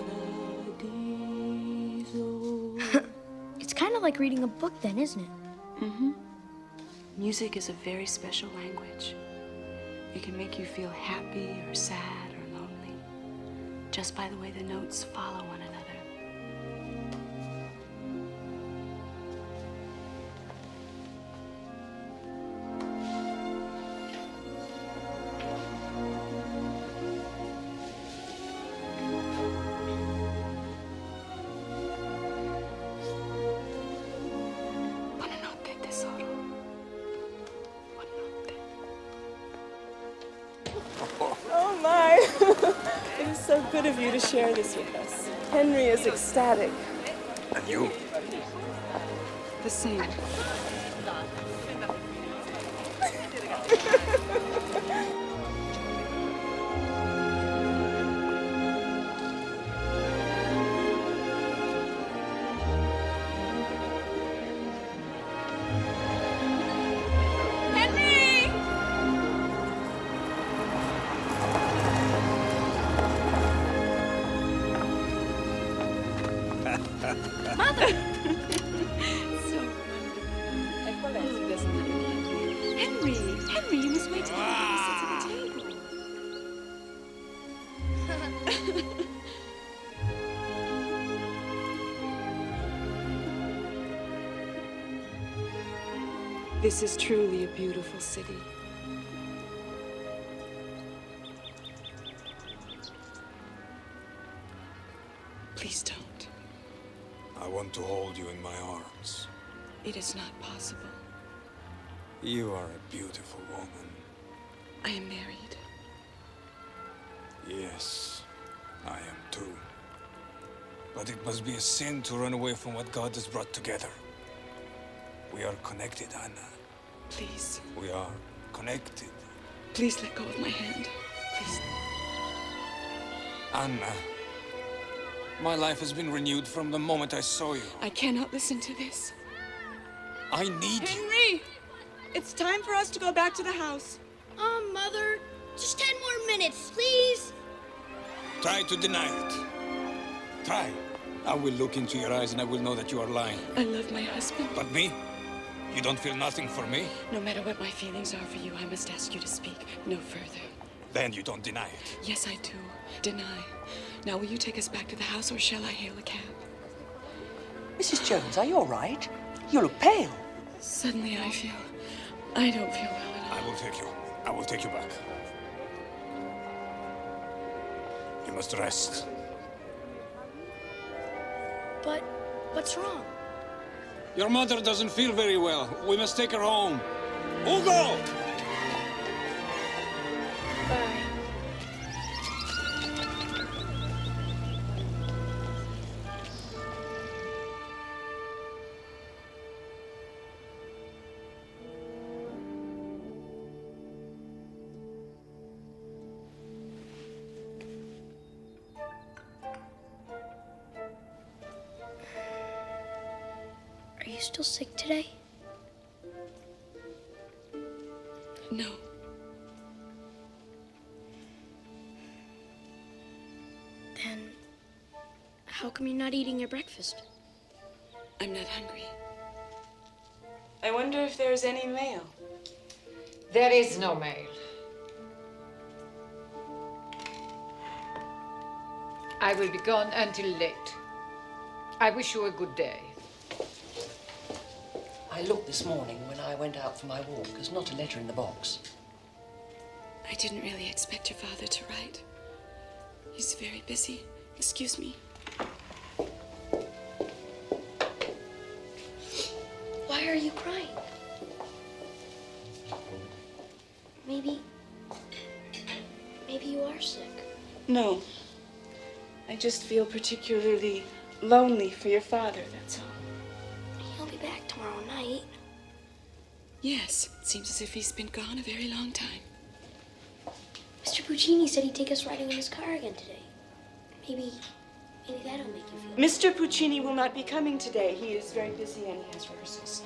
It's kind of like reading a book then, isn't it? Mm-hmm. Music is a very special language. It can make you feel happy or sad or lonely, just by the way the notes follow one another. Oh my! It is so good of you to share this with us. Henry is ecstatic. And you? The same. Mother! So wonderful. Henry, you must wait till everybody sits at the table. This is truly a beautiful city. Please don't. I want to hold you in my arms. It is not possible. You are a beautiful woman. I am married. Yes, I am too. But it must be a sin to run away from what God has brought together. We are connected, Anna. Please. We are connected. Please let go of my hand. Please. Anna, my life has been renewed from the moment I saw you. I cannot listen to this. I need you. Henry! It's time for us to go back to the house. Oh, Mother, just 10 more minutes, please. Try to deny it. Try. I will look into your eyes and I will know that you are lying. I love my husband. But me? You don't feel nothing for me? No matter what my feelings are for you, I must ask you to speak no further. Then you don't deny it. Yes, I do. Deny. Now, will you take us back to the house, or shall I hail a cab? Mrs. Jones, are you all right? You look pale. Suddenly, I don't feel well at all. I will take you. I will take you back. You must rest. But what's wrong? Your mother doesn't feel very well. We must take her home. Hugo! Bye. Are you still sick today? No. Then how come you're not eating your breakfast? I'm not hungry. I wonder if there's any mail. There is no mail. I will be gone until late. I wish you a good day. I looked this morning when I went out for my walk. There's not a letter in the box. I didn't really expect your father to write. He's very busy. Excuse me. Why are you crying? Maybe you are sick. No. I just feel particularly lonely for your father, that's all. He'll be back tomorrow night. Yes, it seems as if he's been gone a very long time. Mr. Puccini said he'd take us riding in his car again today. Maybe that'll make you feel Mr. Puccini will not be coming today. He is very busy and he has rehearsals.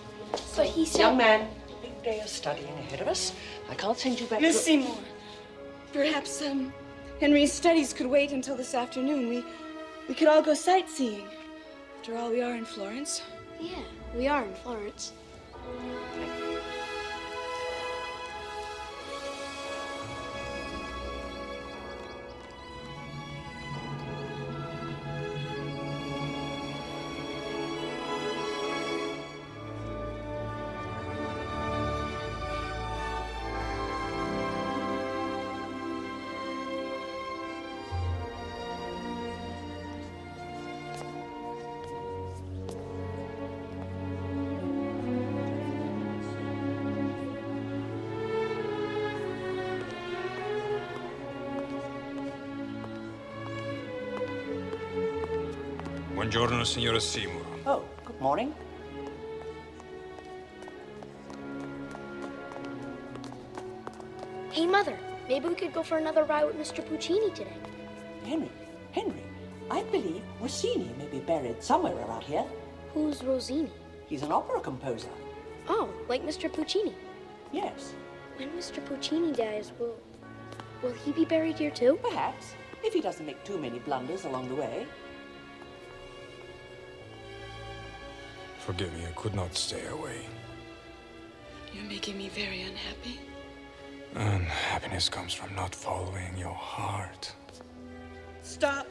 But he said... Young man, big day of studying ahead of us. I can't send you back Miss to... Seymour, perhaps, Henry's studies could wait until this afternoon. We could all go sightseeing. After all, we are in Florence. Yeah, we are in Florence. Buongiorno, Signora Seymour. Oh, good morning. Hey, Mother, maybe we could go for another ride with Mr. Puccini today. Henry, I believe Rossini may be buried somewhere around here. Who's Rossini? He's an opera composer. Oh, like Mr. Puccini. Yes. When Mr. Puccini dies, will he be buried here too? Perhaps, if he doesn't make too many blunders along the way. Forgive me, I could not stay away. You're making me very unhappy. And happiness comes from not following your heart. Stop.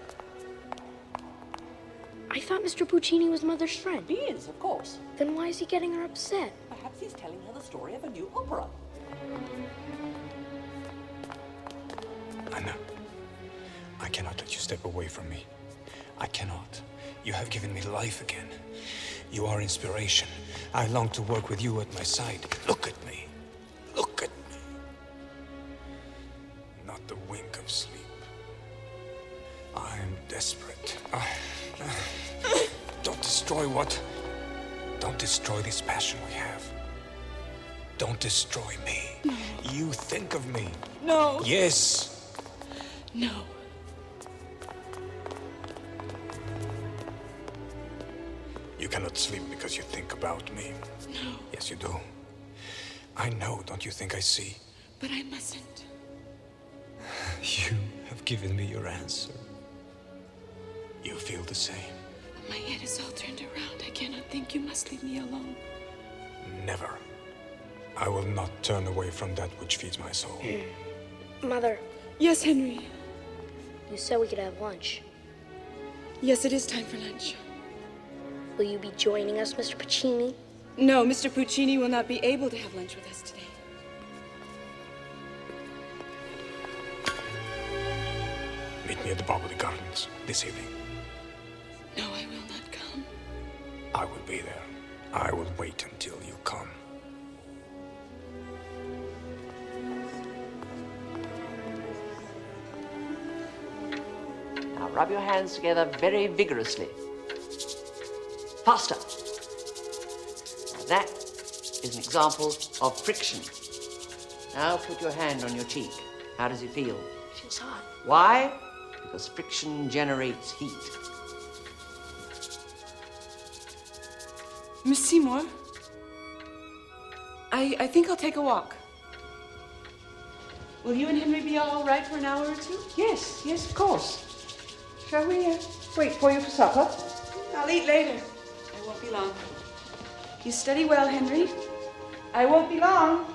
I thought Mr. Puccini was Mother's friend. He is, of course. Then why is he getting her upset? Perhaps he's telling her the story of a new opera. Anna, I cannot let you step away from me. I cannot. You have given me life again. You are inspiration. I long to work with you at my side. Look at me. Look at me. Not the wink of sleep. I am desperate. Don't destroy what? Don't destroy this passion we have. Don't destroy me. No. You think of me. No. Yes. No. You cannot sleep because you think about me. No. Yes, you do. I know, don't you think I see? But I mustn't. You have given me your answer. You feel the same. My head is all turned around. I cannot think. You must leave me alone. Never. I will not turn away from that which feeds my soul. Mother. Yes, Henry. You said we could have lunch. Yes, it is time for lunch. Will you be joining us, Mr. Puccini? No, Mr. Puccini will not be able to have lunch with us today. Meet me at the Boboli Gardens this evening. No, I will not come. I will be there. I will wait until you come. Now rub your hands together very vigorously. Faster. Now that is an example of friction. Now put your hand on your cheek. How does it feel? Feels hot. Why? Because friction generates heat. Miss Seymour, I think I'll take a walk. Will you and Henry be all right for an hour or two? Yes, yes, of course. Shall we wait for you for supper? I'll eat later. I won't be long. You study well, Henry. I won't be long.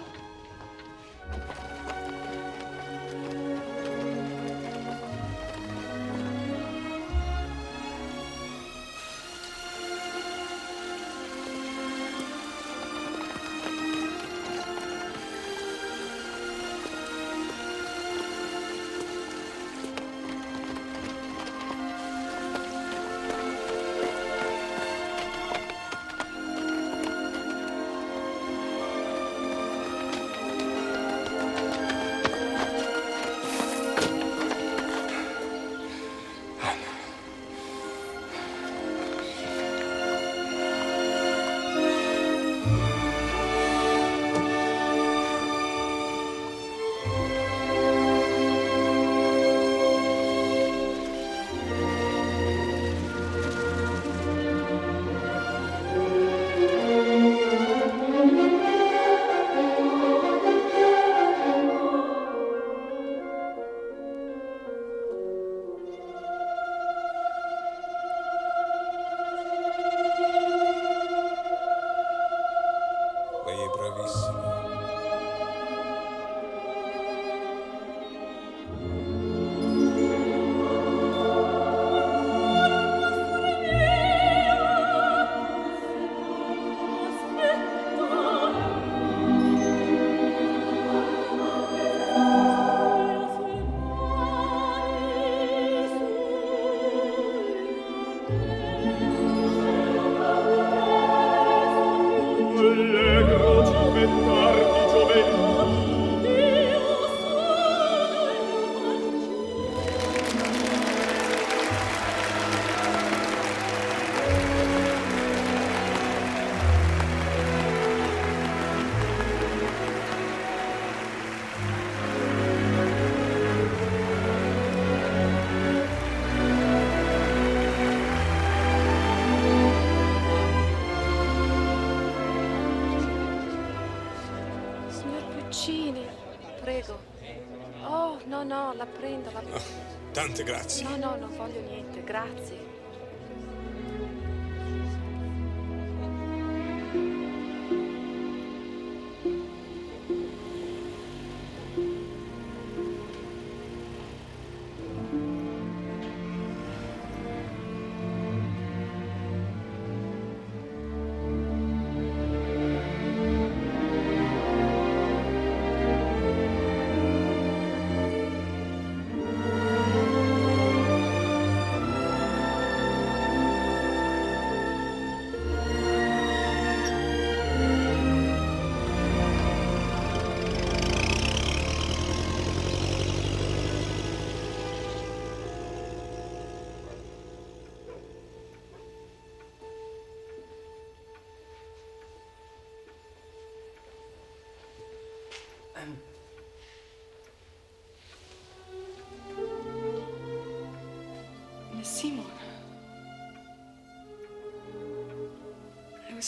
Prego. Oh, no, la prendo. Tante grazie. No, non voglio niente, grazie.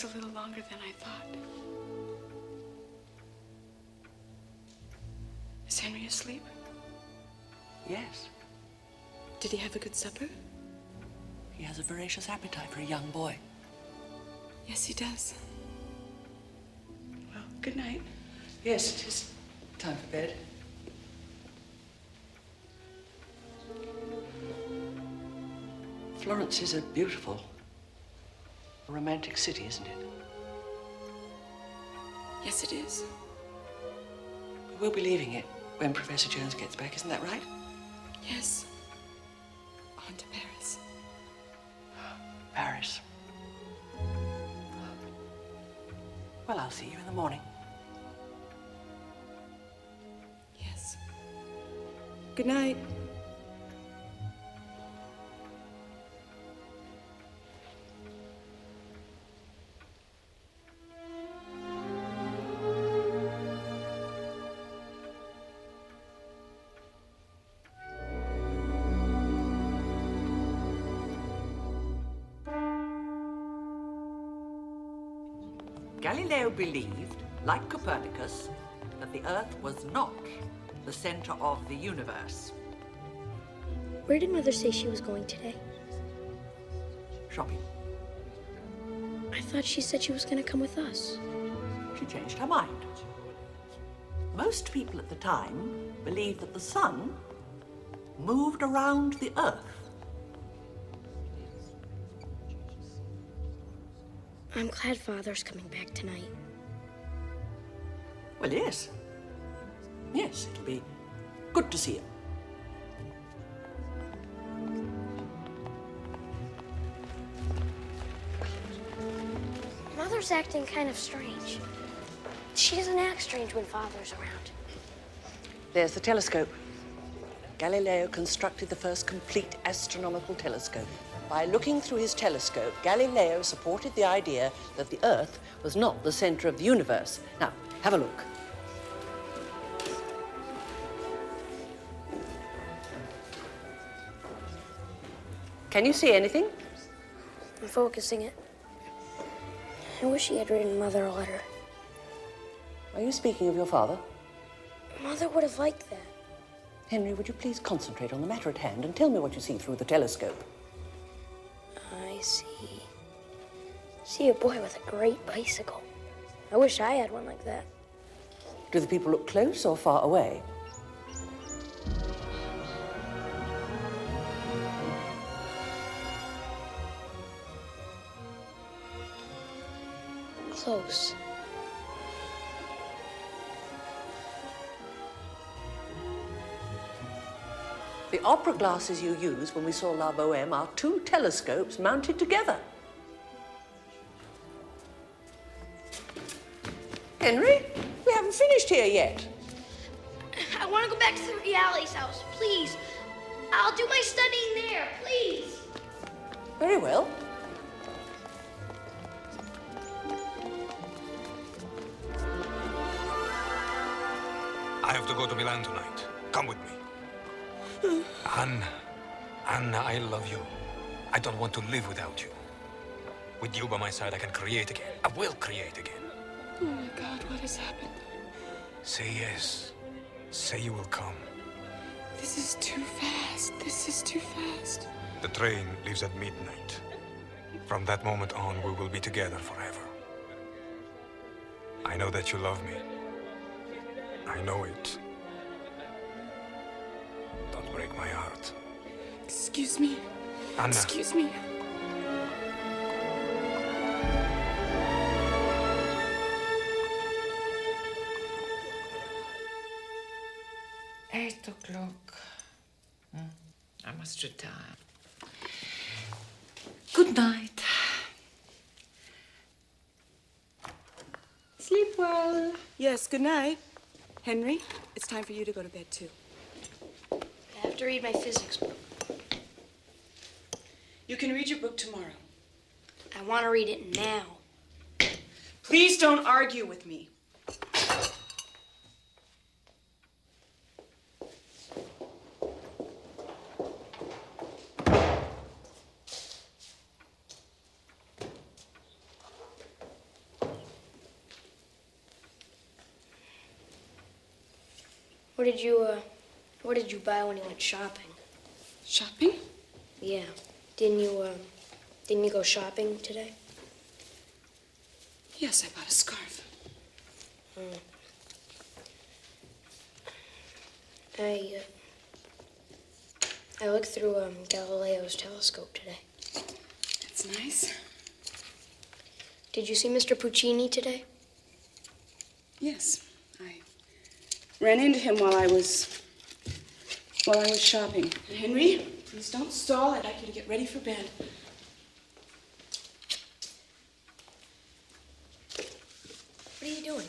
was a little longer than I thought. Is Henry asleep? Yes. Did he have a good supper? He has a voracious appetite for a young boy. Yes, he does. Well, good night. Yes, it is time for bed. Florence is a beautiful, romantic city, isn't it? Yes, it is. We'll be leaving it when Professor Jones gets back, isn't that right? Yes. On to Paris. Paris. Well, I'll see you in the morning. Yes. Good night. Galileo believed, like Copernicus, that the Earth was not the center of the universe. Where did Mother say she was going today? Shopping. I thought she said she was going to come with us. She changed her mind. Most people at the time believed that the sun moved around the Earth. I'm glad Father's coming back tonight. Well, yes. Yes, it'll be good to see him. Mother's acting kind of strange. She doesn't act strange when Father's around. There's the telescope. Galileo constructed the first complete astronomical telescope. By looking through his telescope, Galileo supported the idea that the Earth was not the center of the universe. Now, have a look. Can you see anything? I'm focusing it. I wish he had written Mother a letter. Are you speaking of your father? Mother would have liked that. Henry, would you please concentrate on the matter at hand and tell me what you see through the telescope? I see a boy with a great bicycle. I wish I had one like that. Do the people look close or far away? Close. The opera glasses you used when we saw La Boheme are two telescopes mounted together. Henry, we haven't finished here yet. I want to go back to the Reality's house, please. I'll do my studying there, please. Very well. I have to go to Milan tonight. Come with me. Anna, I love you. I don't want to live without you. With you by my side, I can create again. I will create again. Oh my God, what has happened? Say yes. Say you will come. This is too fast. This is too fast. The train leaves at midnight. From that moment on, we will be together forever. I know that you love me. I know it. Don't break my heart. Excuse me. Anna. Excuse me. Eight o'clock. I must retire. Good night. Sleep well. Yes, good night. Henry, it's time for you to go to bed, too. I have to read my physics book. You can read your book tomorrow. I want to read it now. Please don't argue with me. What did you buy when you went shopping? Shopping? Yeah. Didn't you go shopping today? Yes, I bought a scarf. I looked through Galileo's telescope today. That's nice. Did you see Mr. Puccini today? Yes, I ran into him while I was shopping. Henry, please don't stall. I'd like you to get ready for bed. What are you doing?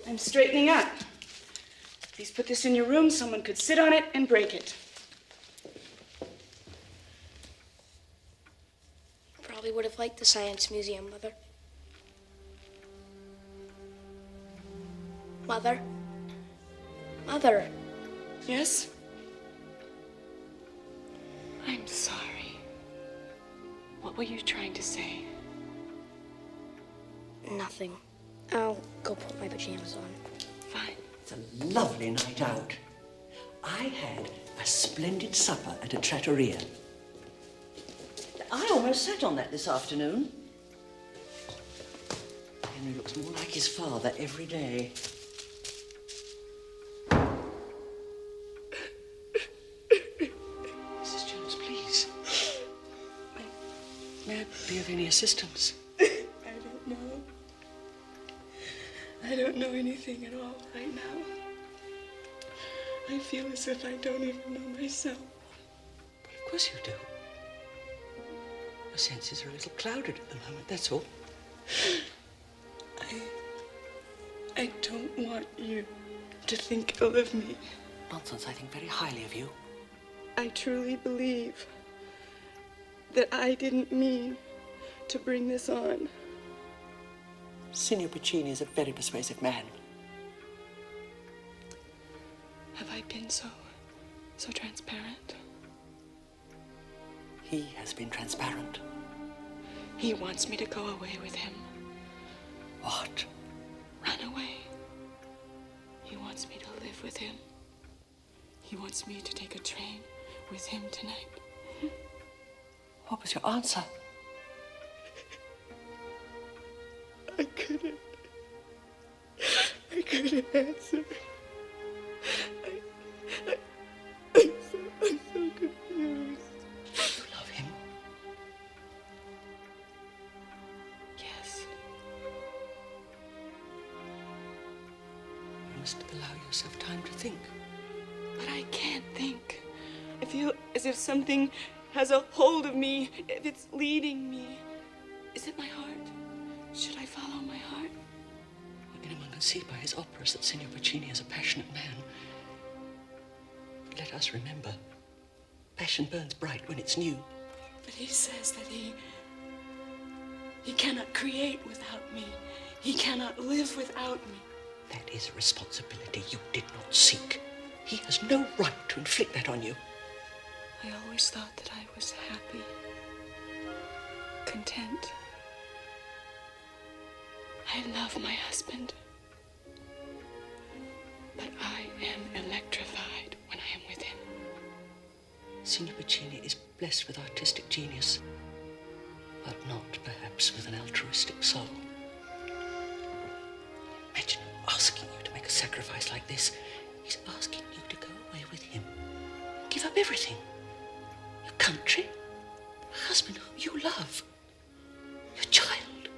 I'm straightening up. Please put this in your room. Someone could sit on it and break it. Probably would have liked the Science Museum, Mother. Mother? Mother? Yes? I'm sorry. What were you trying to say? Nothing. I'll go put my pajamas on. Fine. It's a lovely night out. I had a splendid supper at a trattoria. I almost sat on that this afternoon. Henry looks more like his father every day. Mrs. Jones, please. May I be of any assistance? I don't know. I don't know anything at all right now. I feel as if I don't even know myself. Of course you do. Your senses are a little clouded at the moment, that's all. I don't want you to think ill of me. Nonsense, I think very highly of you. I truly believe that I didn't mean to bring this on. Signor Puccini is a very persuasive man. Have I been so transparent? He has been transparent. He wants me to go away with him. What? Run away. He wants me to live with him. He wants me to take a train with him tonight. What was your answer? I couldn't answer. I'm so confused. You love him? Yes. You must allow yourself time to think. But I can't think. I feel as if something has a hold of me, if it's leading me. Is it my heart? Should I follow my heart? Anyone can see by his operas that Signor Puccini is a passionate man. But let us remember, passion burns bright when it's new. But he says that he cannot create without me. He cannot live without me. That is a responsibility you did not seek. He has no right to inflict that on you. I always thought that I was happy, content. I love my husband, but I am electrified when I am with him. Signor Puccini is blessed with artistic genius, but not perhaps with an altruistic soul. Imagine him asking you to make a sacrifice like this. He's asking you to go away with him, give up everything. Your country, the husband whom you love, your child.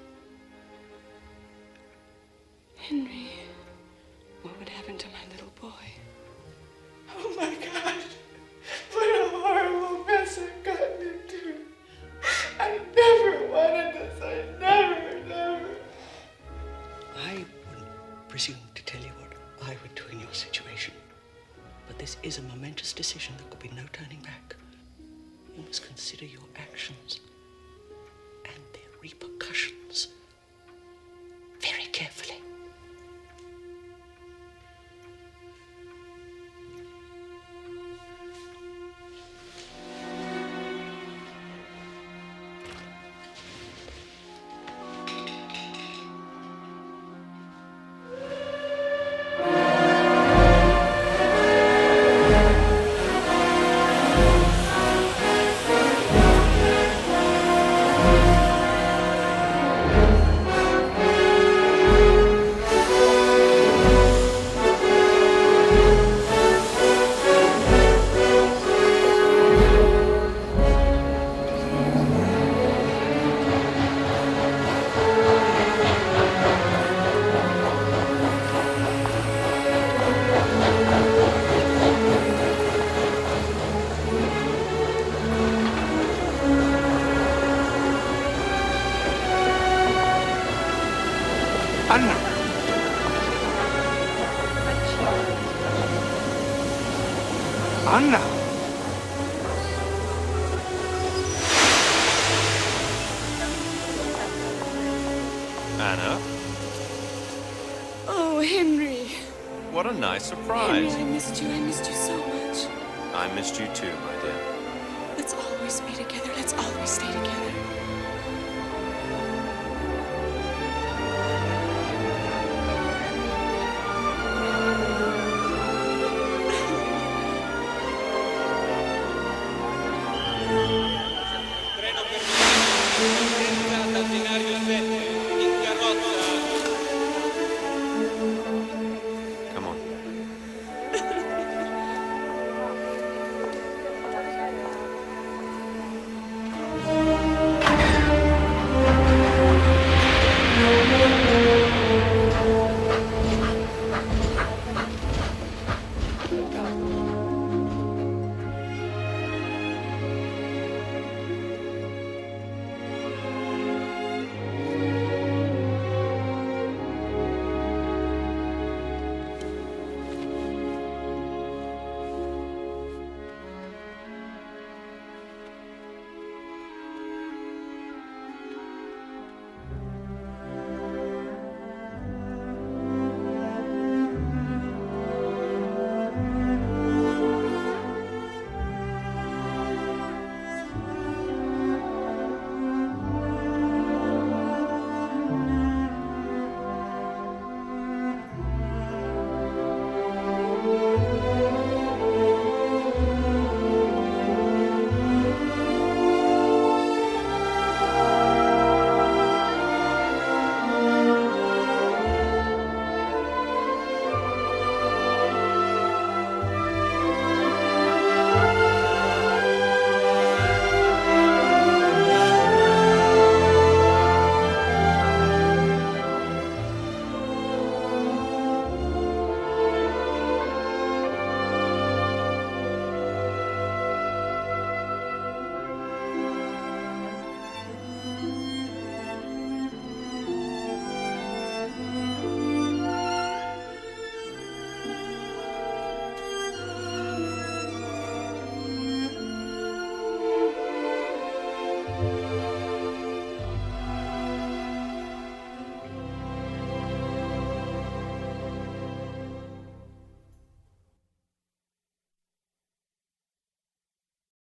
Henry, what would happen to my little boy? Oh my God, what a horrible mess I've gotten into. I never wanted this, I never. I wouldn't presume to tell you what I would do in your situation, but this is a momentous decision. There could be no turning back. You must consider your actions and their repercussions very carefully. Anna! Anna! Anna, Oh, Henry. what a nice surprise. Henry, I missed you so much. I missed you too, my dear. Let's always be together. Let's always stay together.